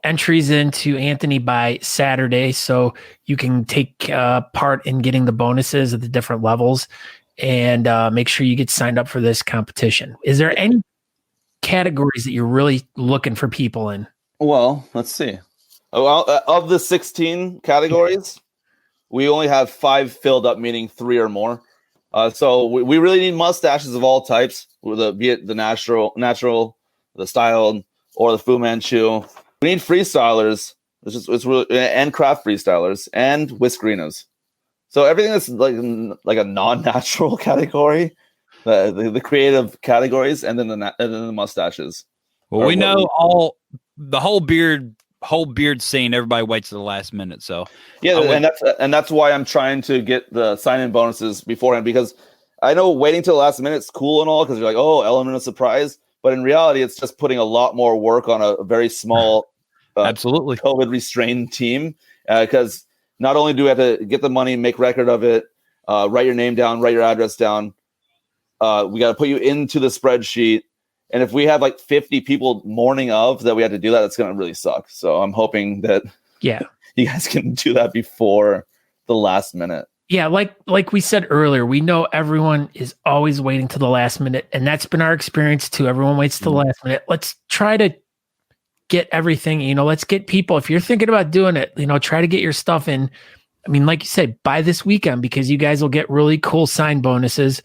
entries into Anthony by Saturday, so you can take part in getting the bonuses at the different levels, and make sure you get signed up for this competition. Is there any categories that you're really looking for people in? Well, let's see. Of the 16 categories, we only have 5 filled up, meaning 3 or more. So we really need mustaches of all types, be it the natural, the styled, or the Fu Manchu. We need freestylers, it's really, and craft freestylers, and whiskerinas. So everything that's like a non-natural category, the creative categories, and then the mustaches. Well, we know the whole beard scene. Everybody waits to the last minute. So and that's why I'm trying to get the sign-in bonuses beforehand, because I know waiting till the last minute is cool and all, because you're like, oh, element of surprise. But in reality, it's just putting a lot more work on a very small, absolutely COVID restrained team. Because not only do we have to get the money, make record of it, write your name down, write your address down, we got to put you into the spreadsheet. And if we have like 50 people morning of that we had to do that, it's going to really suck. So I'm hoping that you guys can do that before the last minute. Yeah, like we said earlier, we know everyone is always waiting to the last minute, and that's been our experience too. Everyone waits to the last minute. Let's try to get everything, let's get people. If you're thinking about doing it, try to get your stuff in. I mean, like you said, by this weekend, because you guys will get really cool sign bonuses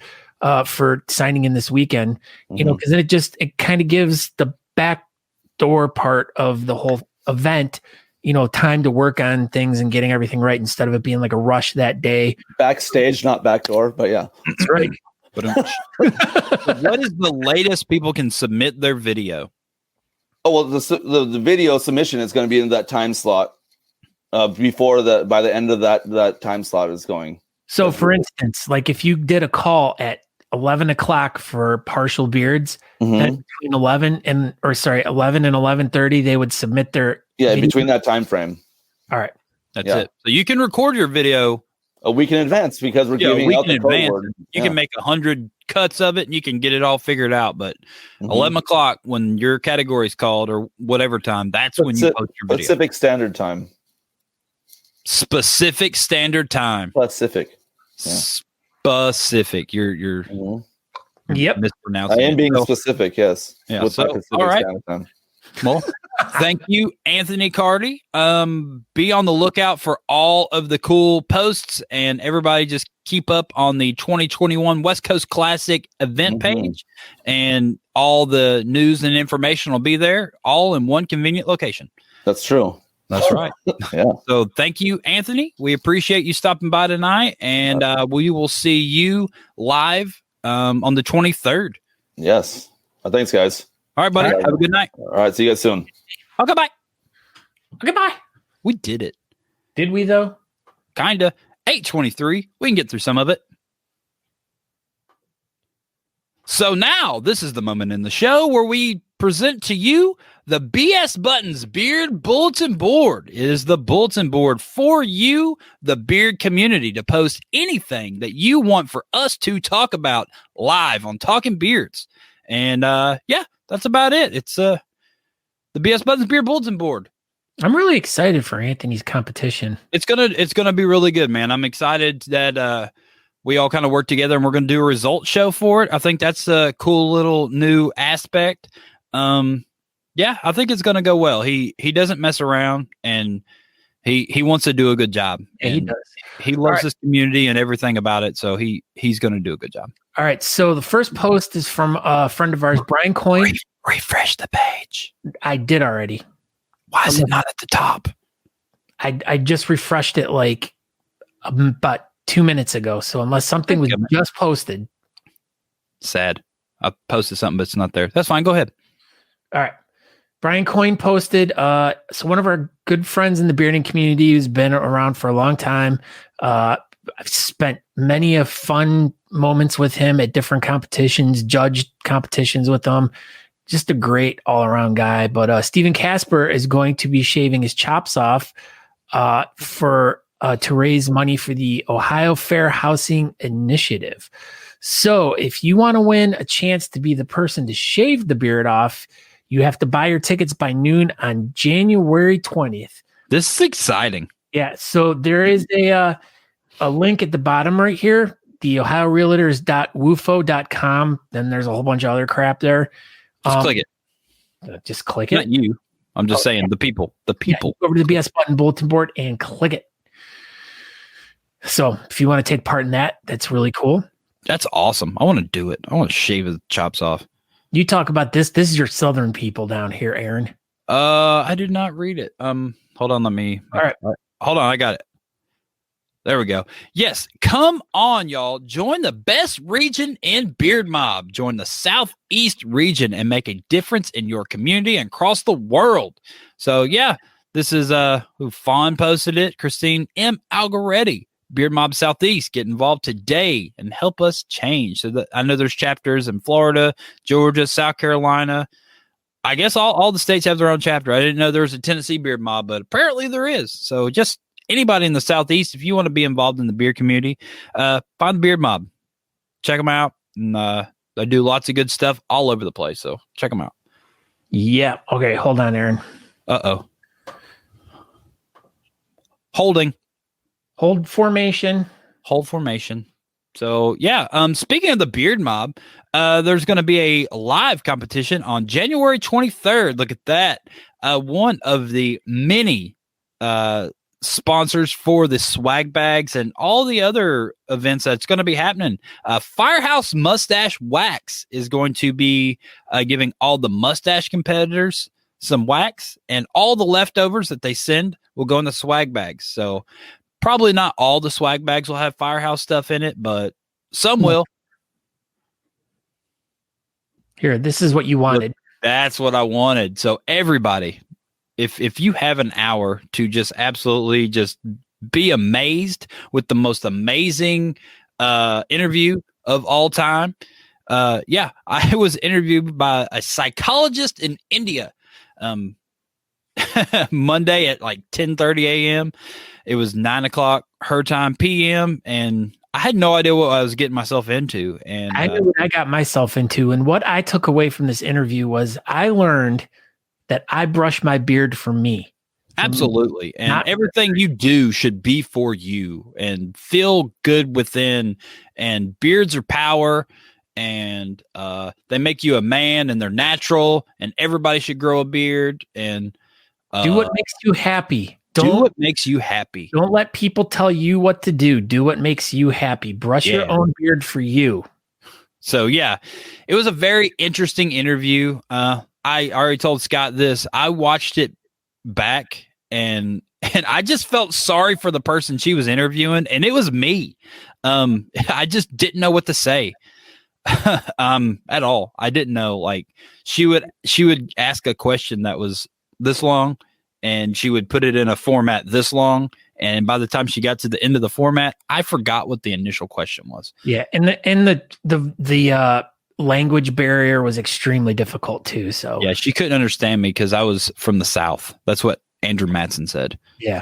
for signing in this weekend, because then it kind of gives the back door part of the whole event, time to work on things and getting everything right, instead of it being like a rush that day. Backstage, not backdoor, but yeah. That's right. But what is the latest people can submit their video? Oh, well, the video submission is going to be in that time slot by the end of that time slot is going. So for instance, like if you did a call at 11 o'clock for partial beards. Mhm. Then between 11 and 11:30, they would submit their video. Between that time frame. All right. That's it. So you can record your video A week in advance because we're a giving week out in the code advance. word. You can make 100 cuts of it and you can get it all figured out. But 11 o'clock when your category is called or whatever time, that's when you post your video. Pacific Standard Time. Specific standard time. Pacific. Yeah. Specific. You're Yep. mispronouncing. I am being it. specific, yes. Yeah, With so, my Pacific all right. Standard Time. Well, thank you, Anthony Carty. Be on the lookout for all of the cool posts, and everybody just keep up on the 2021 West Coast Classic event page, and all the news and information will be there, all in one convenient location. That's true. That's right. Yeah. So thank you, Anthony. We appreciate you stopping by tonight, and we will see you live on the 23rd. Yes. Thanks, guys. All right, buddy. All right. Have a good night. All right. See you guys soon. Oh, goodbye. Goodbye. We did it. Did we though? Kinda. 8:23. We can get through some of it. So now this is the moment in the show where we present to you the BS Buttons Beard Bulletin Board. It is the bulletin board for you, the beard community, to post anything that you want for us to talk about live on Talking Beards. And that's about it. It's the BS Buttons Beard Bulletin Board. I'm really excited for Anthony's competition. It's gonna be really good, man. I'm excited that we all kind of work together and we're gonna do a results show for it. I think that's a cool little new aspect. I think it's gonna go well. He doesn't mess around and he wants to do a good job. Yeah, he does. He loves this community and everything about it, so he's gonna do a good job. All right. So the first post is from a friend of ours, Brian Coyne. Refresh the page. I did already. Why is it not at the top? I just refreshed it like about 2 minutes ago. So unless something was just posted. Sad. I posted something, but it's not there. That's fine. Go ahead. All right. Brian Coyne posted. So one of our good friends in the bearding community who's been around for a long time. I've spent many of fun moments with him at different competitions, judged competitions with him. Just a great all-around guy. But Stephen Casper is going to be shaving his chops off to raise money for the Ohio Fair Housing Initiative. So if you want to win a chance to be the person to shave the beard off, you have to buy your tickets by noon on January 20th. This is exciting. Yeah. So there is a link at the bottom right here, the ohiorealtors.woofo.com. Then there's a whole bunch of other crap there. Just click it. Just click it. Not you. I'm just saying the people. The people. Yeah, go over to the BS Button Bulletin Board and click it. So if you want to take part in that, that's really cool. That's awesome. I want to do it. I want to shave his chops off. You talk about this. This is your Southern people down here, Aaron. I did not read it. Hold on. Let me. All right. Hold on. I got it. There we go. Yes. Come on, y'all. Join the best region in Beard Mob. Join the Southeast region and make a difference in your community and across the world. So, yeah, this is who Fawn posted it. Christine M. Algaretti, Beard Mob Southeast. Get involved today and help us change. So I know there's chapters in Florida, Georgia, South Carolina. I guess all the states have their own chapter. I didn't know there was a Tennessee Beard Mob, but apparently there is. So just anybody in the Southeast, if you want to be involved in the beard community, find the Beard Mob. Check them out. And they do lots of good stuff all over the place. So check them out. Yeah. Okay. Hold on, Aaron. Uh-oh. Holding. Hold formation. Hold formation. So, yeah. Speaking of the Beard Mob, there's going to be a live competition on January 23rd. Look at that. One of the many sponsors for the swag bags and all the other events that's going to be happening. Firehouse Mustache Wax is going to be giving all the mustache competitors some wax, and all the leftovers that they send will go in the swag bags. So probably not all the swag bags will have Firehouse stuff in it, but some will. Here, this is what you wanted. That's what I wanted. So everybody, if you have an hour to just absolutely just be amazed with the most amazing interview of all time. Yeah, I was interviewed by a psychologist in India Monday at like 10:30 a.m. It was 9 o'clock her time p.m. and I had no idea what I was getting myself into. And I knew what I got myself into. And what I took away from this interview was I learned that I brush my beard for me. Absolutely. And everything you do should be for you and feel good within. And beards are power. And they make you a man, and they're natural. And everybody should grow a beard. And do what makes you happy. Do what makes you happy. Don't let people tell you what to do. Do what makes you happy. Brush your own beard for you. So, yeah, it was a very interesting interview. I already told Scott this. I watched it back, and I just felt sorry for the person she was interviewing, and it was me. I just didn't know what to say at all. I didn't know. Like, she would ask a question that was this long, and she would put it in a format this long. And by the time she got to the end of the format, I forgot what the initial question was. Yeah. And the language barrier was extremely difficult too. So yeah, she couldn't understand me because I was from the South. That's what Andrew Matson said. Yeah.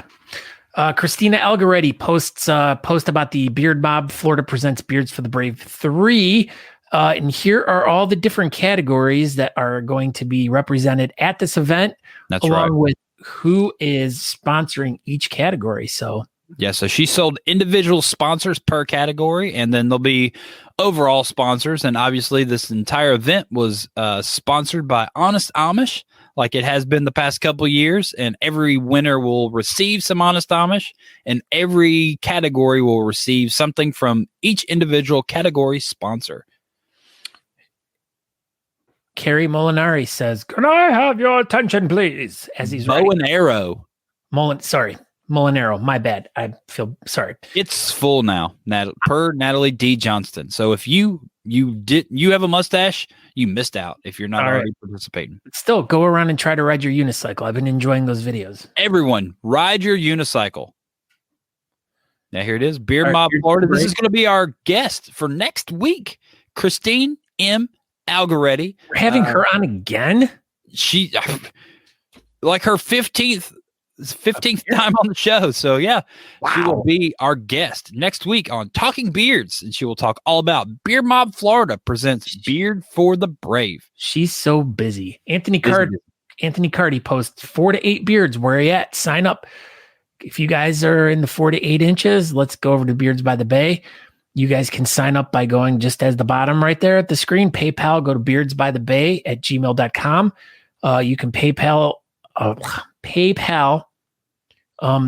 Christina Algaretti post about the Beard Mob. Florida presents Beards for the Brave 3. And here are all the different categories that are going to be represented at this event. That's along right. with who is sponsoring each category. So yeah, so she sold individual sponsors per category, and then there'll be overall sponsors. And obviously this entire event was sponsored by Honest Amish, like it has been the past couple of years. And every winner will receive some Honest Amish, and every category will receive something from each individual category sponsor. Kerry Molinari says, "Can I have your attention, please?" As he's bow and arrow. Molinaro. My bad. I feel sorry. It's full now. Per Natalie D. Johnston. So if you have a mustache, you missed out if you're not already participating. Still, go around and try to ride your unicycle. I've been enjoying those videos. Everyone, ride your unicycle. Now here it is, Beard Mob Florida. This is going to be our guest for next week, Christine M. Algaretti. We're having her on again. She like her 15th time on the show. So yeah, wow. She will be our guest next week on Talking Beards, and she will talk all about Beard Mob Florida presents Beard for the Brave. She's so busy. Anthony Carty posts 4 to 8 beards. Where are you at? Sign up. If you guys are in the 4 to 8 inches, let's go over to Beards by the Bay. You guys can sign up by going just as the bottom right there at the screen. PayPal, go to beardsbythebay@gmail.com. You can PayPal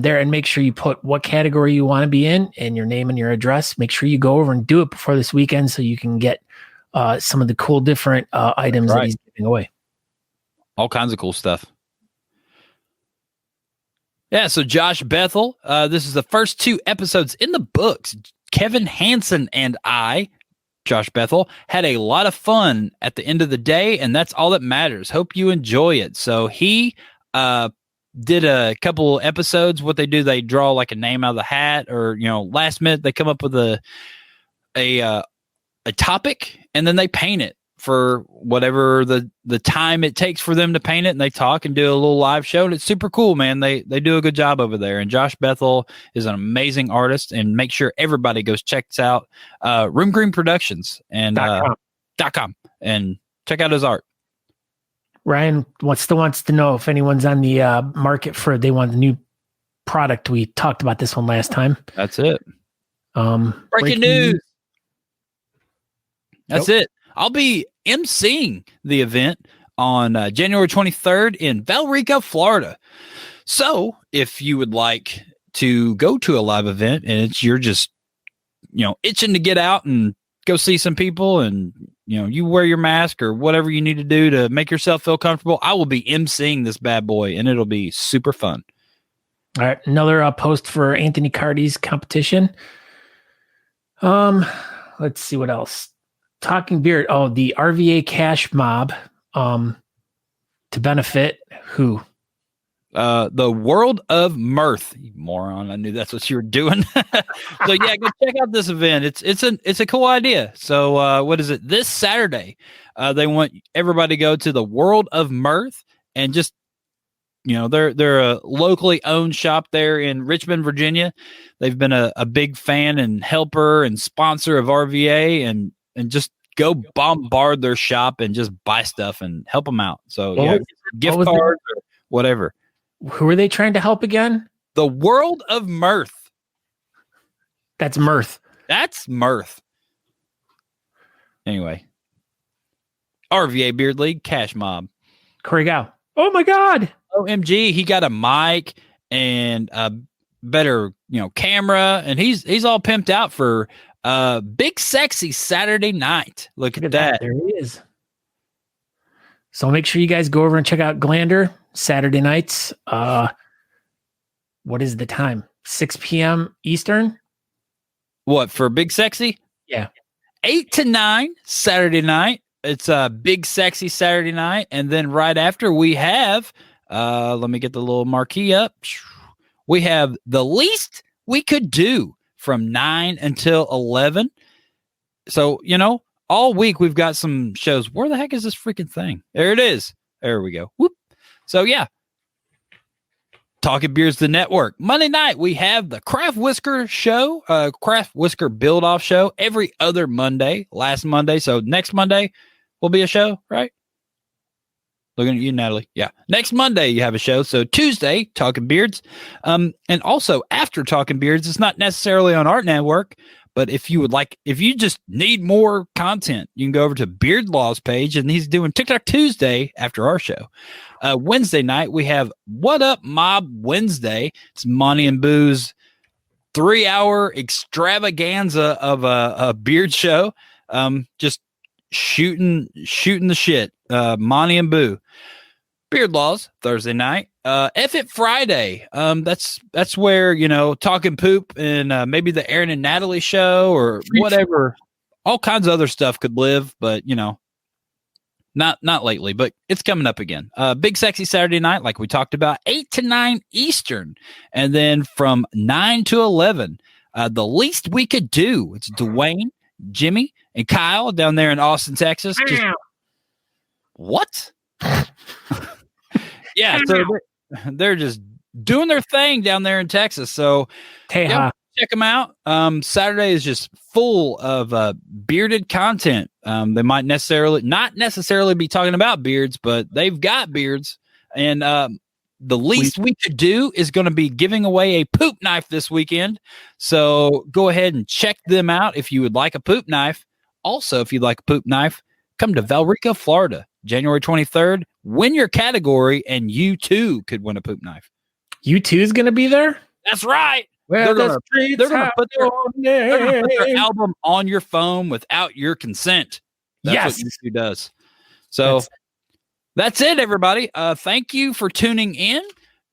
there, and make sure you put what category you want to be in and your name and your address. Make sure you go over and do it before this weekend so you can get some of the cool different items that he's giving away. All kinds of cool stuff. Yeah, so Josh Bethel, this is the first 2 episodes in the books. Kevin Hansen and I, Josh Bethel, had a lot of fun at the end of the day, and that's all that matters. Hope you enjoy it. So he did a couple episodes. What they do, they draw like a name out of the hat, or last minute they come up with a topic, and then they paint it for whatever the time it takes for them to paint it, and they talk and do a little live show, and it's super cool, man. They do a good job over there, and Josh Bethel is an amazing artist, and make sure everybody goes checks out Room Green Productions and .com and check out his art. Ryan still wants to know if anyone's on the market for, they want the new product. We talked about this one last time. That's it. Breaking news. That's it. I'll be emceeing the event on January 23rd in Valrico, Florida. So if you would like to go to a live event and you're just, itching to get out and go see some people, and, you wear your mask or whatever you need to do to make yourself feel comfortable, I will be emceeing this bad boy, and it'll be super fun. All right. Another post for Anthony Carty's competition. Let's see what else. Talking Beard. Oh, the RVA Cash Mob to benefit who? The World of Mirth. You moron. I knew that's what you were doing. So yeah, go check out this event. It's a cool idea. So what is it? This Saturday, they want everybody to go to the World of Mirth and just, they're a locally owned shop there in Richmond, Virginia. They've been a big fan and helper and sponsor of RVA and just go bombard their shop and just buy stuff and help them out. So gift cards or whatever. Who are they trying to help again? The World of Mirth. That's Mirth. That's Mirth. Anyway. RVA Beard League Cash Mob. Corey Gow. Oh my God. OMG, he got a mic and a better, camera, and he's all pimped out for big sexy Saturday night. Look at that. There he is. So make sure you guys go over and check out Glander Saturday nights. What is the time? 6 p.m. Eastern? What, for Big Sexy? Yeah. 8 to 9 Saturday night. It's a Big Sexy Saturday night. And then right after we have, let me get the little marquee up. We have The Least We Could Do from 9 until 11. So, all week we've got some shows. Where the heck is this freaking thing? There it is. There we go. Whoop. So yeah. Talking Beards the Network. Monday night we have the Craft Whisker show, Craft Whisker Build Off show every other Monday. Last Monday. So next Monday will be a show, right? Looking at you, Natalie. Yeah. Next Monday you have a show. So Tuesday, Talking Beards. And also after Talking Beards, it's not necessarily on our network. But if you just need more content, you can go over to Beard Law's page, and he's doing TikTok Tuesday after our show. Wednesday night, we have What Up Mob Wednesday. It's Monty and Boo's 3-hour extravaganza of a beard show. Just shooting the shit. Monty and Boo. Beard Laws Thursday night. F It Friday. That's where, talking poop and maybe the Aaron and Natalie show or whatever. All kinds of other stuff could live, but not lately, but it's coming up again. Big Sexy Saturday night, like we talked about, 8 to 9 Eastern. And then from 9 to 11, The Least We Could Do. It's Dwayne, Jimmy, and Kyle down there in Austin, Texas. What? Yeah, so they're just doing their thing down there in Texas. So check them out. Saturday is just full of bearded content. They might not necessarily be talking about beards, but they've got beards. And the least we could do is going to be giving away a poop knife this weekend. So go ahead and check them out if you would like a poop knife. Also, if you'd like a poop knife, come to Valrica, Florida, January 23rd. Win your category, and you too could win a poop knife. You too is going to be there? That's right. Well, they're going to put their album on your phone without your consent. That's what YouTube does. So that's it, everybody. Thank you for tuning in.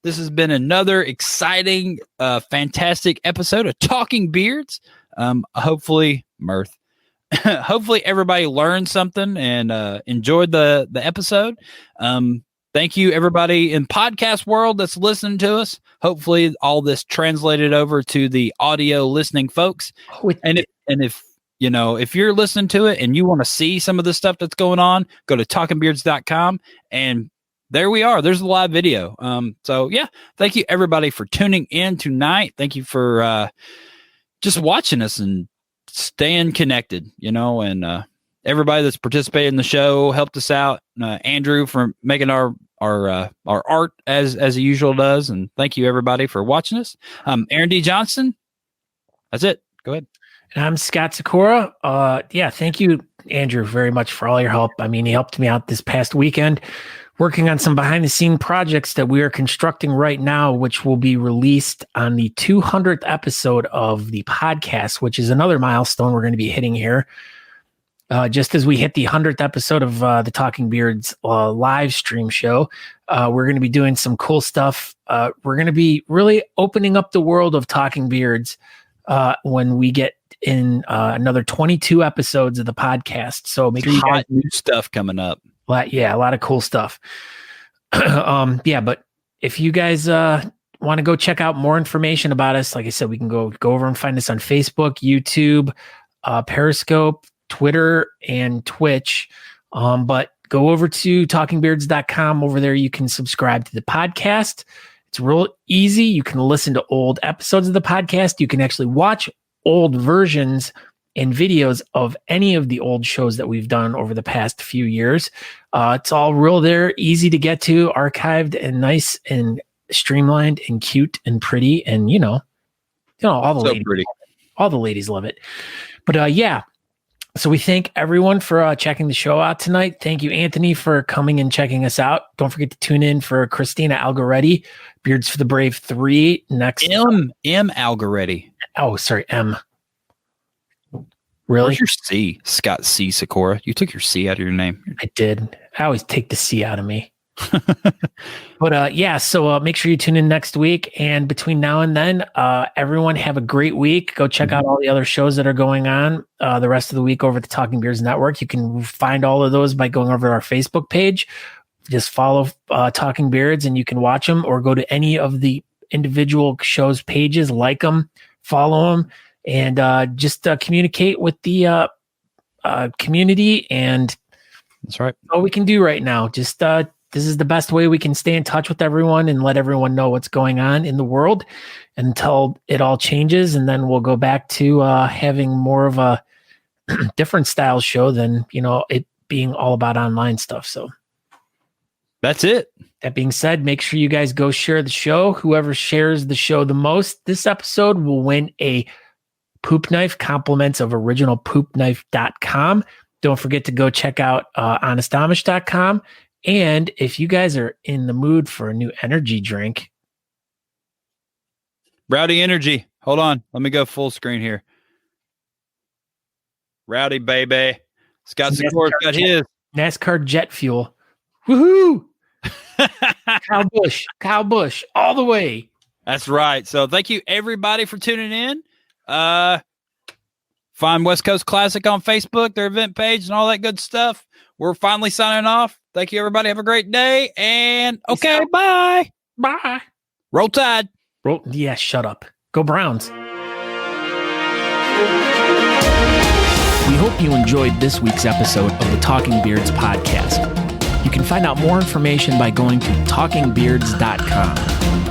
This has been another exciting, fantastic episode of Talking Beards. Hopefully, mirth. Hopefully everybody learned something and enjoyed the episode. Thank you, everybody in podcast world that's listening to us. Hopefully all this translated over to the audio listening folks. If you're listening to it and you want to see some of the stuff that's going on, go to talkingbeards.com, and there we are. There's a live video. So yeah, thank you everybody for tuning in tonight. Thank you for just watching us and staying connected, and everybody that's participated in the show helped us out. Andrew for making our art as he usually does, and thank you everybody for watching us. Aaron D. Johnston, that's it. Go ahead. And I'm Scott Sykora. Thank you, Andrew, very much for all your help. I mean, he helped me out this past weekend working on some behind the scene projects that we are constructing right now, which will be released on the 200th episode of the podcast, which is another milestone we're going to be hitting here. Just as we hit the 100th episode of the Talking Beards live stream show, we're going to be doing some cool stuff. We're going to be really opening up the world of Talking Beards when we get in another 22 episodes of the podcast. So make sure you guys new stuff coming up. A lot of cool stuff. But if you guys want to go check out more information about us, like I said, we can go over and find us on Facebook, YouTube, Periscope, Twitter, and Twitch. But go over to talkingbeards.com. Over there, you can subscribe to the podcast. It's real easy. You can listen to old episodes of the podcast. You can actually watch old versions and videos of any of the old shows that we've done over the past few years. It's all real there, easy to get to, archived and nice and streamlined and cute and pretty. And, all the ladies love it. But yeah. So we thank everyone for checking the show out tonight. Thank you, Anthony, for coming and checking us out. Don't forget to tune in for Christina Algaretti, Beards for the Brave 3 next. M Algaretti. Oh, sorry, M. Really? Where's your C? Scott C. Sykora. You took your C out of your name. I did. I always take the C out of me. But yeah, so make sure you tune in next week. And between now and then, everyone have a great week. Go check out all the other shows that are going on the rest of the week over at the Talking Beards Network. You can find all of those by going over to our Facebook page. Just follow Talking Beards and you can watch them, or go to any of the individual shows pages, like them, follow them, and just communicate with the community. And that's right. All we can do right now. Just this is the best way we can stay in touch with everyone and let everyone know what's going on in the world until it all changes. And then we'll go back to having more of a different style show than, it being all about online stuff. So that's it. That being said, make sure you guys go share the show. Whoever shares the show the most this episode will win a poop knife, compliments of originalpoopknife.com. Don't forget to go check out honestamish.com. And if you guys are in the mood for a new energy drink. Rowdy Energy. Hold on. Let me go full screen here. Rowdy, baby. Scott Sykora's got his. NASCAR jet fuel. Woohoo! Kyle Busch, all the way. That's right. So thank you, everybody, for tuning in. Find West Coast Classic on Facebook, their event page, and all that good stuff. We're finally signing off. Thank you, everybody. Have a great day. And okay, bye. Bye. Roll Tide. Yeah, shut up. Go Browns. We hope you enjoyed this week's episode of the Talking Beards podcast. You can find out more information by going to talkingbeards.com.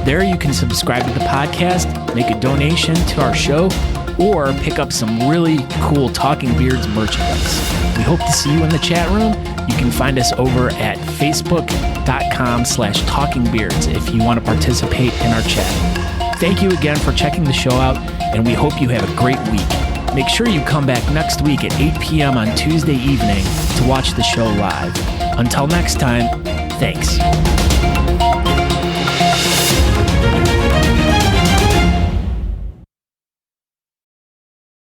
There you can subscribe to the podcast, make a donation to our show, or pick up some really cool Talking Beards merchandise. We hope to see you in the chat room. You can find us over at facebook.com/talkingbeards if you want to participate in our chat. Thank you again for checking the show out, and we hope you have a great week. Make sure you come back next week at 8 p.m. on Tuesday evening to watch the show live. Until next time, thanks.